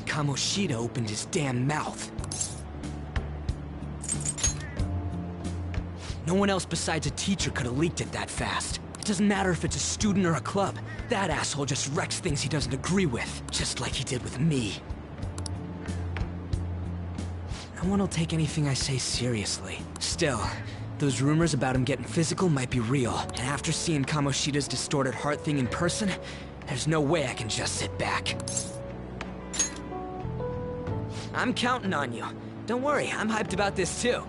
Kamoshida opened his damn mouth. No one else besides a teacher could have leaked it that fast. It doesn't matter if it's a student or a club. That asshole just wrecks things he doesn't agree with, just like he did with me. No one will take anything I say seriously. Still, those rumors about him getting physical might be real. And after seeing Kamoshida's distorted heart thing in person, there's no way I can just sit back. I'm counting on you. Don't worry, I'm hyped about this too.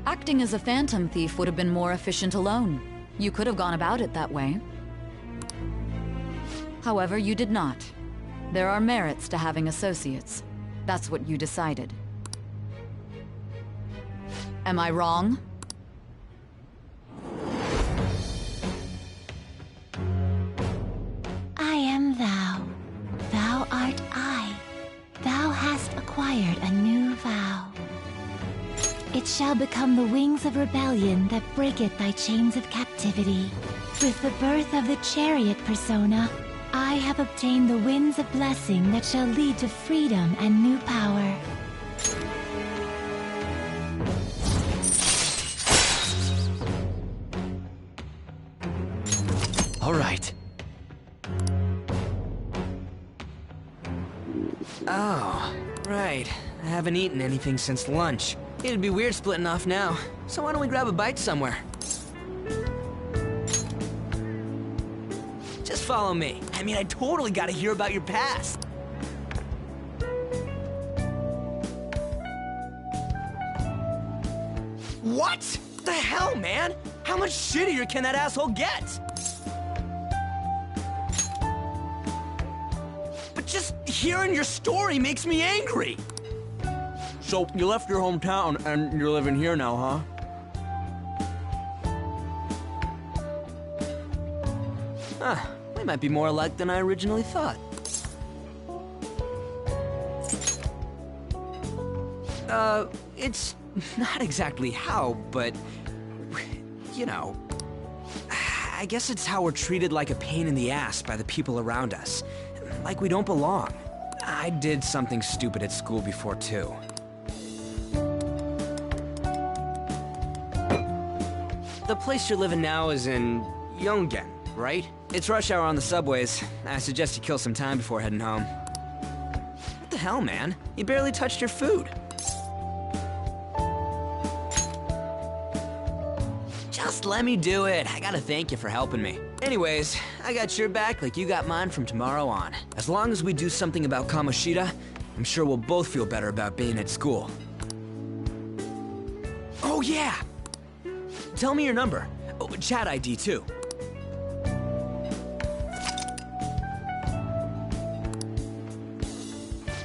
Acting as a phantom thief would have been more efficient alone. You could have gone about it that way. However, you did not. There are merits to having associates. That's what you decided. Am I wrong? I am thou. Thou art I. Thou hast acquired a new vow. It shall become the wings of rebellion that breaketh thy chains of captivity. With the birth of the chariot persona, I have obtained the winds of blessing that shall lead to freedom and new power. All right. Oh, right. I haven't eaten anything since lunch. It'd be weird splitting off now, so why don't we grab a bite somewhere? Just follow me. I mean, I totally gotta hear about your past. What? The hell, man? How much shittier can that asshole get? But just hearing your story makes me angry. So, you left your hometown and you're living here now, huh? Huh, we might be more alike than I originally thought. It's not exactly how, but, you know, I guess it's how we're treated like a pain in the ass by the people around us. Like we don't belong. I did something stupid at school before, too. The place you're living now is in Yongen, right? It's rush hour on the subways. I suggest you kill some time before heading home. What the hell, man? You barely touched your food. Just let me do it. I gotta thank you for helping me. Anyways, I got your back like you got mine from tomorrow on. As long as we do something about Kamoshida, I'm sure we'll both feel better about being at school. Oh yeah! Tell me your number. Oh, chat ID too.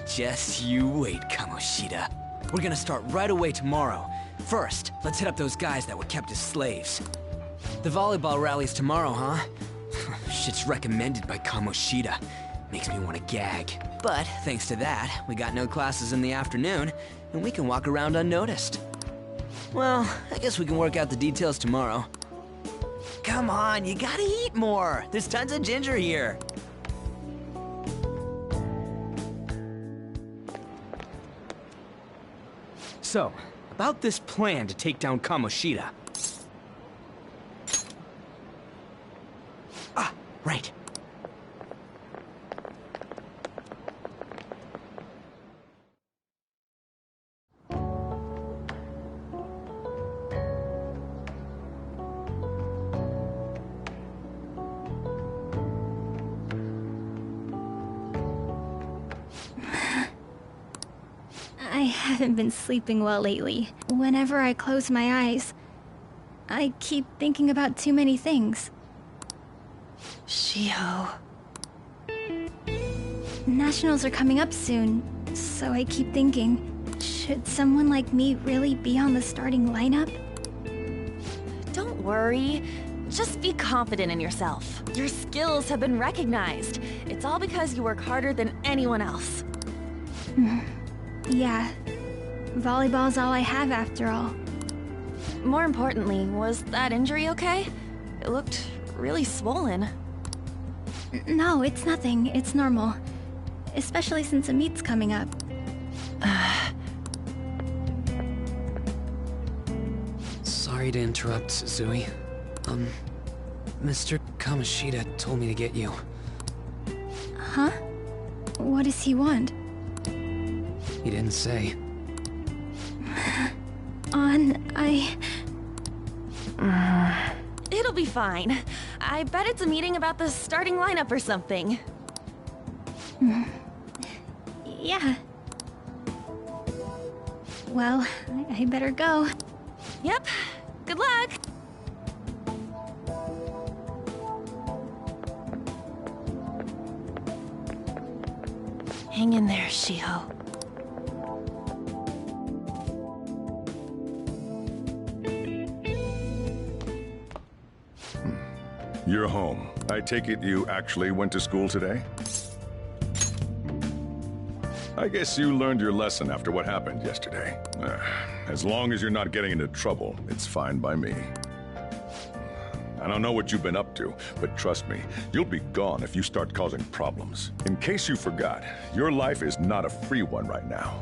Just you wait, Kamoshida. We're gonna start right away tomorrow. First, let's hit up those guys that were kept as slaves. The volleyball rally's tomorrow, huh? Shit's recommended by Kamoshida. Makes me want to gag. But thanks to that, we got no classes in the afternoon, and we can walk around unnoticed. Well, I guess we can work out the details tomorrow. Come on, you gotta eat more! There's tons of ginger here! So, about this plan to take down Kamoshida. Ah, right. I haven't been sleeping well lately. Whenever I close my eyes, I keep thinking about too many things. Shiho. Nationals are coming up soon, so I keep thinking, should someone like me really be on the starting lineup? Don't worry. Just be confident in yourself. Your skills have been recognized. It's all because you work harder than anyone else. Yeah. Volleyball's all I have after all. More importantly, was that injury okay? It looked really swollen. No, it's nothing. It's normal. Especially since a meet's coming up. Sorry to interrupt, Zui. Mr. Kamoshida told me to get you. Huh? What does he want? He didn't say. It'll be fine. I bet it's a meeting about the starting lineup or something. Yeah. Well, I better go. Yep. Good luck! Hang in there, Shiho. You're home. I take it you actually went to school today? I guess you learned your lesson after what happened yesterday. As long as you're not getting into trouble, it's fine by me. I don't know what you've been up to, but trust me, you'll be gone if you start causing problems. In case you forgot, your life is not a free one right now.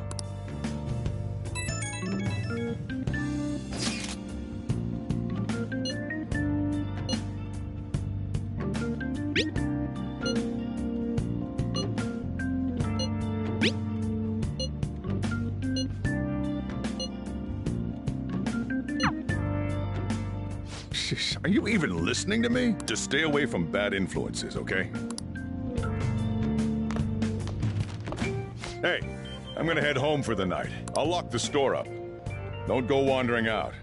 Are you even listening to me? Just stay away from bad influences, okay? Hey, I'm gonna head home for the night. I'll lock the store up. Don't go wandering out.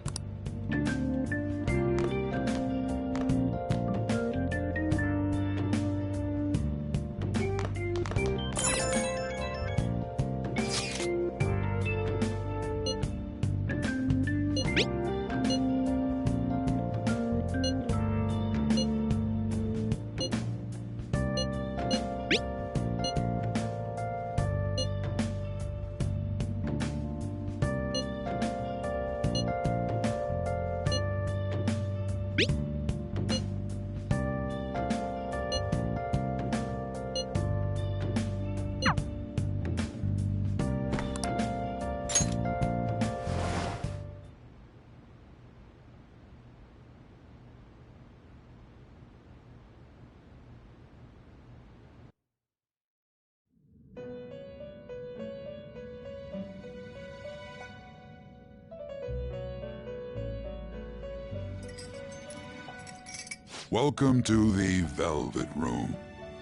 Welcome to the Velvet Room.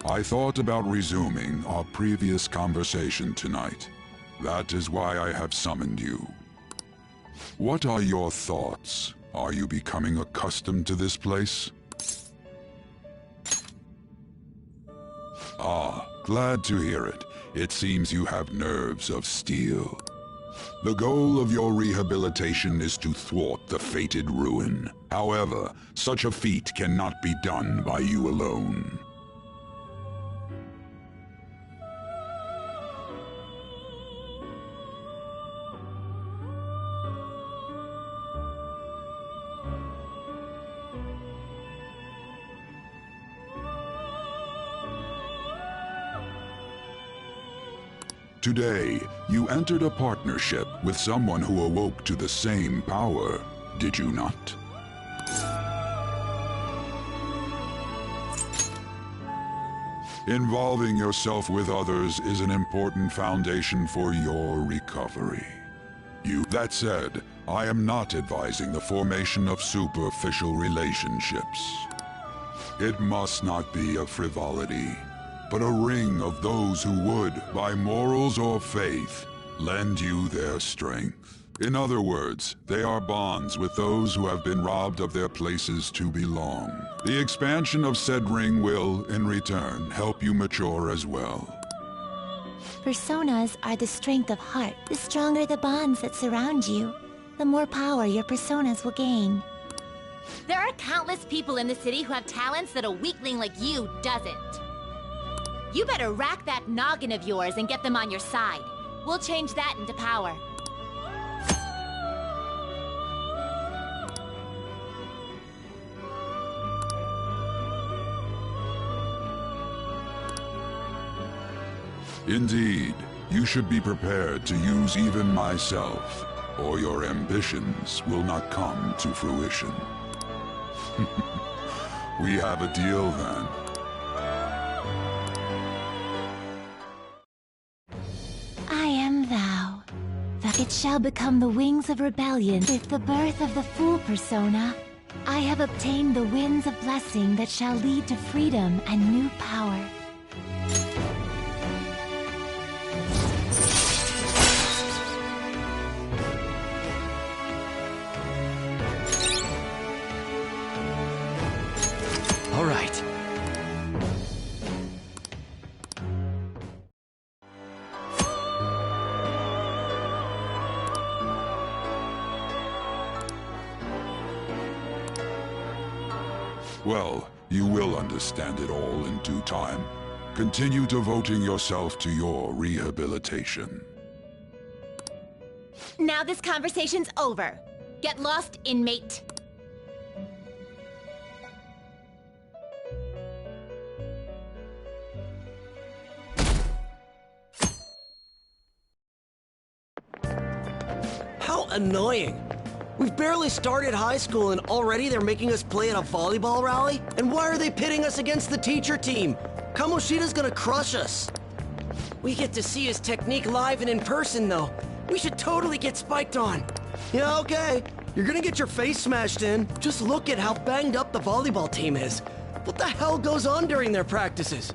I thought about resuming our previous conversation tonight. That is why I have summoned you. What are your thoughts? Are you becoming accustomed to this place? Ah, glad to hear it. It seems you have nerves of steel. The goal of your rehabilitation is to thwart the fated ruin. However, such a feat cannot be done by you alone. Today, you entered a partnership with someone who awoke to the same power, did you not? Involving yourself with others is an important foundation for your recovery. That said, I am not advising the formation of superficial relationships. It must not be a frivolity, but a ring of those who would, by morals or faith, lend you their strength. In other words, they are bonds with those who have been robbed of their places to belong. The expansion of said ring will, in return, help you mature as well. Personas are the strength of heart. The stronger the bonds that surround you, the more power your personas will gain. There are countless people in the city who have talents that a weakling like you doesn't. You better rack that noggin of yours and get them on your side. We'll change that into power. Indeed, you should be prepared to use even myself, or your ambitions will not come to fruition. We have a deal then. I am thou. It shall become the wings of rebellion. With the birth of the Fool persona, I have obtained the winds of blessing that shall lead to freedom and new power. All right. Well, you will understand it all in due time. Continue devoting yourself to your rehabilitation. Now this conversation's over. Get lost, inmate. How annoying! We've barely started high school and already they're making us play at a volleyball rally? And why are they pitting us against the teacher team? Kamoshida's gonna crush us. We get to see his technique live and in person though. We should totally get spiked on. Yeah, okay. You're gonna get your face smashed in. Just look at how banged up the volleyball team is. What the hell goes on during their practices?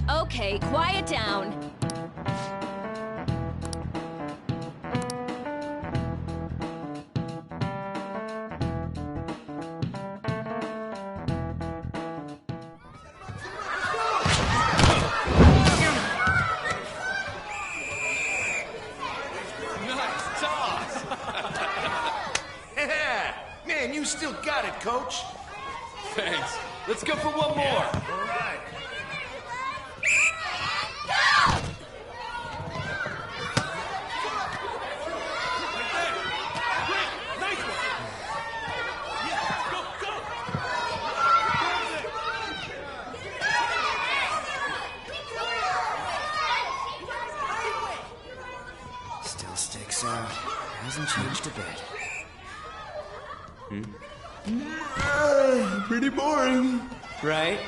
Okay, quiet down. Nice toss! Yeah! Man, you still got it, coach. Thanks. Let's go for one more. All right. Still sticks out. Hasn't changed a bit. Pretty boring. Right?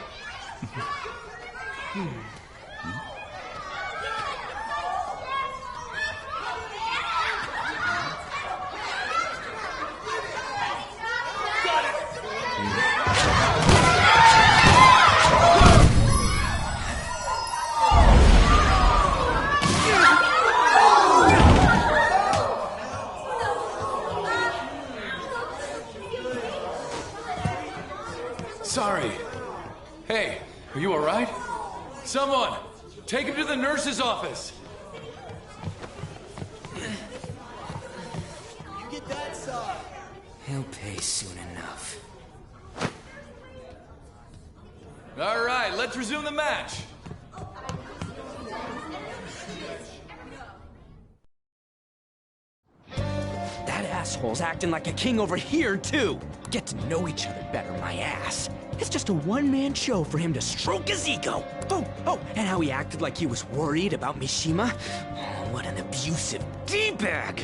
Sorry. Hey, are you alright? Someone, take him to the nurse's office. You get that side. He'll pay soon enough. Alright, let's resume the match. That asshole's acting like a king over here, too. Get to know each other better, my ass. It's just a one-man show for him to stroke his ego. Oh, and how he acted like he was worried about Mishima. Oh, what an abusive D-bag.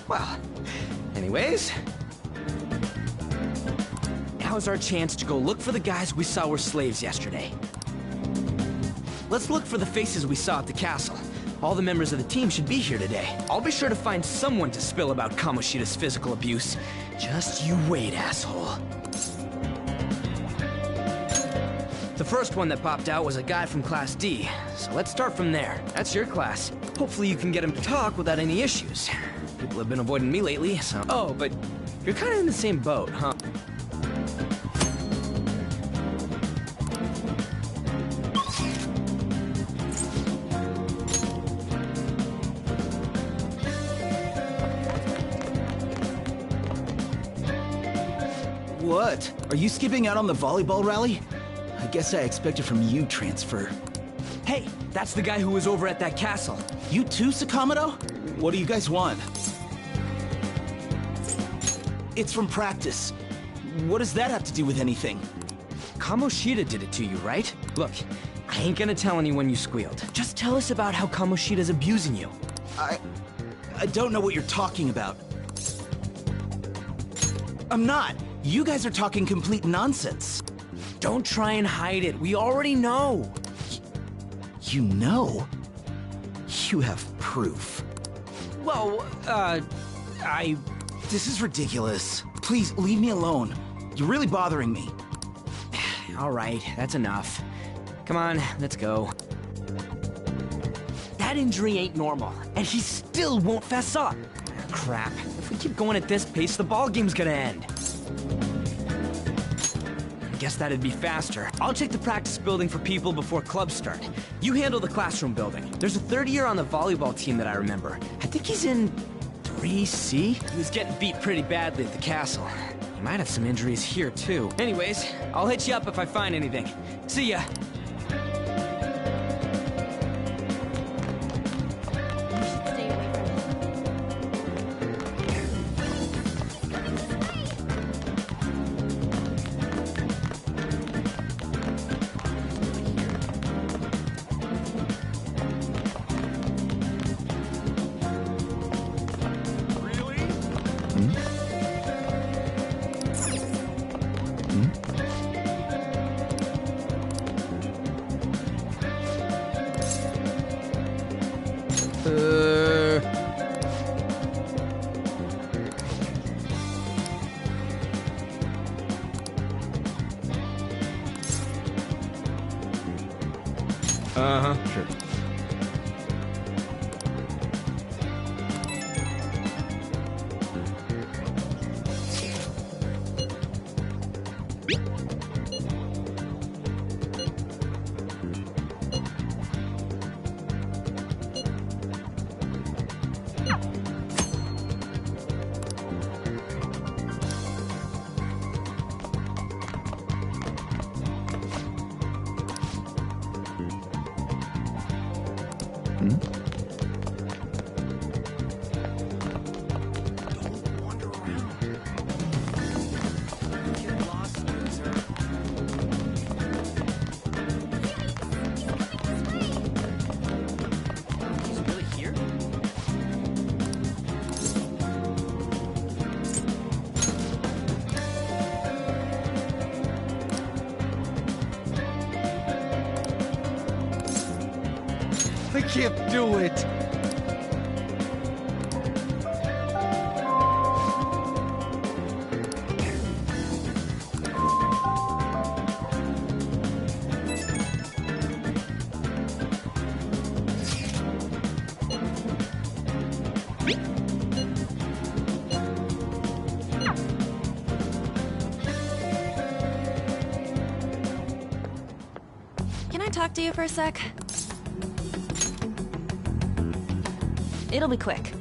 Well, anyways, now's our chance to go look for the guys we saw were slaves yesterday. Let's look for the faces we saw at the castle. All the members of the team should be here today. I'll be sure to find someone to spill about Kamoshida's physical abuse. Just you wait, asshole. The first one that popped out was a guy from Class D, so let's start from there. That's your class. Hopefully you can get him to talk without any issues. People have been avoiding me lately, so... Oh, but you're kind of in the same boat, huh? What? Are you skipping out on the volleyball rally? I guess I expected from you transfer. Hey, that's the guy who was over at that castle. You too, Sakamoto? What do you guys want? It's from practice. What does that have to do with anything? Kamoshida did it to you, right? Look, I ain't gonna tell anyone you squealed. Just tell us about how Kamoshida's abusing you. I don't know what you're talking about. I'm not. You guys are talking complete nonsense. Don't try and hide it. We already know. You know? You have proof. Well, This is ridiculous. Please, leave me alone. You're really bothering me. All right, that's enough. Come on, let's go. That injury ain't normal, and he still won't fess up. Crap. If we keep going at this pace, the ball game's gonna end. Guess that'd be faster. I'll check the practice building for people before clubs start. You handle the classroom building. There's a third year on the volleyball team that I remember. I think he's in 3C? He was getting beat pretty badly at the castle. He might have some injuries here, too. Anyways, I'll hit you up if I find anything. See ya. Uh-huh, sure. I can't do it. Can I talk to you for a sec? It'll be quick.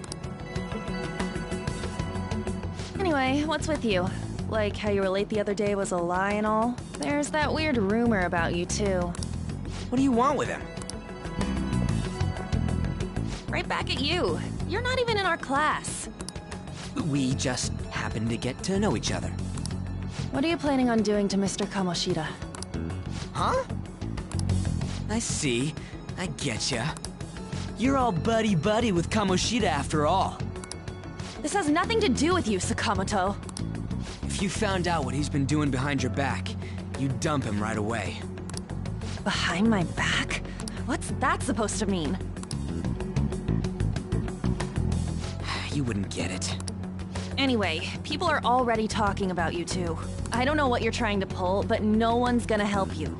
Anyway, what's with you? Like how you were late the other day was a lie and all? There's that weird rumor about you, too. What do you want with him? Right back at you. You're not even in our class. We just happened to get to know each other. What are you planning on doing to Mr. Kamoshida? Huh? I see. I getcha. You're all buddy-buddy with Kamoshida after all. This has nothing to do with you, Sakamoto. If you found out what he's been doing behind your back, you'd dump him right away. Behind my back? What's that supposed to mean? You wouldn't get it. Anyway, people are already talking about you two. I don't know what you're trying to pull, but no one's gonna help you.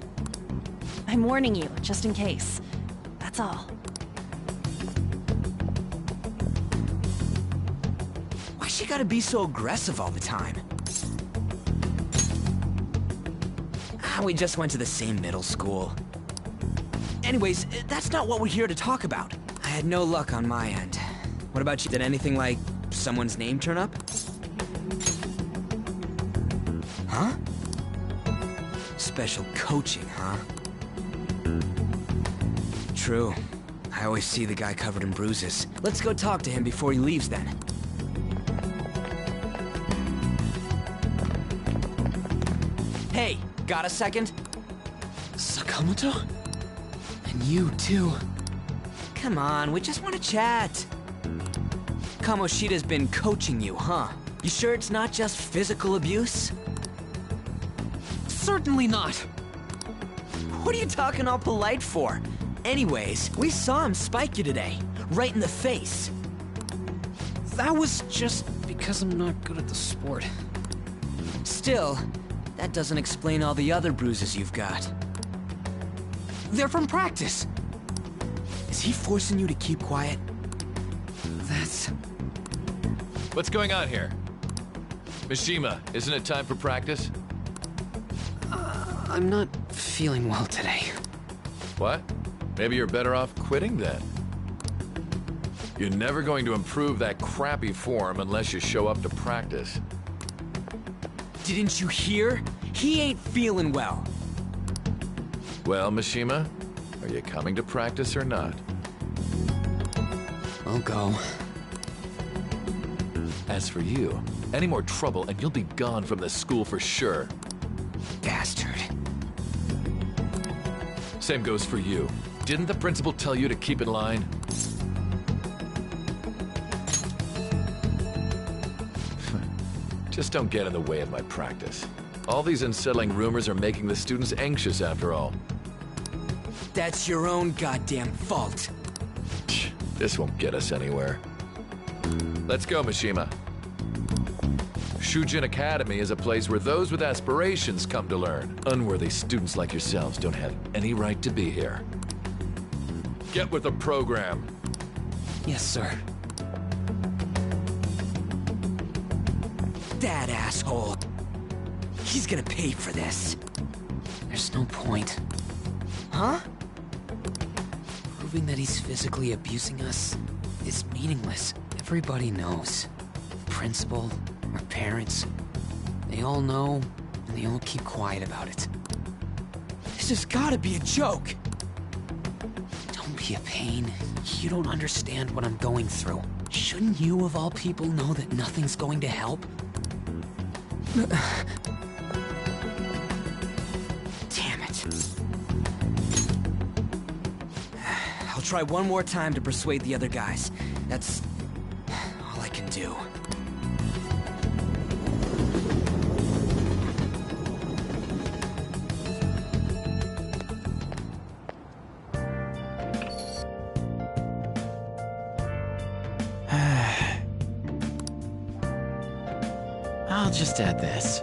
I'm warning you, just in case. That's all. Why she gotta be so aggressive all the time? We just went to the same middle school. Anyways, that's not what we're here to talk about. I had no luck on my end. What about you? Did anything like someone's name turn up? Huh? Special coaching, huh? True. I always see the guy covered in bruises. Let's go talk to him before he leaves then. Hey, got a second? Sakamoto? And you too. Come on, we just want to chat. Kamoshida's been coaching you, huh? You sure it's not just physical abuse? Certainly not. What are you talking all polite for? Anyways, we saw him spike you today, right in the face. That was just because I'm not good at the sport. Still, that doesn't explain all the other bruises you've got. They're from practice. Is he forcing you to keep quiet? That's... What's going on here? Mishima, isn't it time for practice? I'm not feeling well today. What? Maybe you're better off quitting then. You're never going to improve that crappy form unless you show up to practice. Didn't you hear? He ain't feeling well. Well, Mishima, are you coming to practice or not? I'll go. As for you, any more trouble and you'll be gone from this school for sure. Bastard. Same goes for you. Didn't the principal tell you to keep in line? Just don't get in the way of my practice. All these unsettling rumors are making the students anxious after all. That's your own goddamn fault. This won't get us anywhere. Let's go, Mishima. Shujin Academy is a place where those with aspirations come to learn. Unworthy students like yourselves don't have any right to be here. Get with the program. Yes, sir. That asshole. He's gonna pay for this. There's no point. Huh? Proving that he's physically abusing us is meaningless. Everybody knows. The principal, our parents, they all know, and they all keep quiet about it. This has gotta be a joke. Don't be a pain. You don't understand what I'm going through. Shouldn't you, of all people, know that nothing's going to help? Damn it. I'll try one more time to persuade the other guys. That's all I can do. I'll just add this.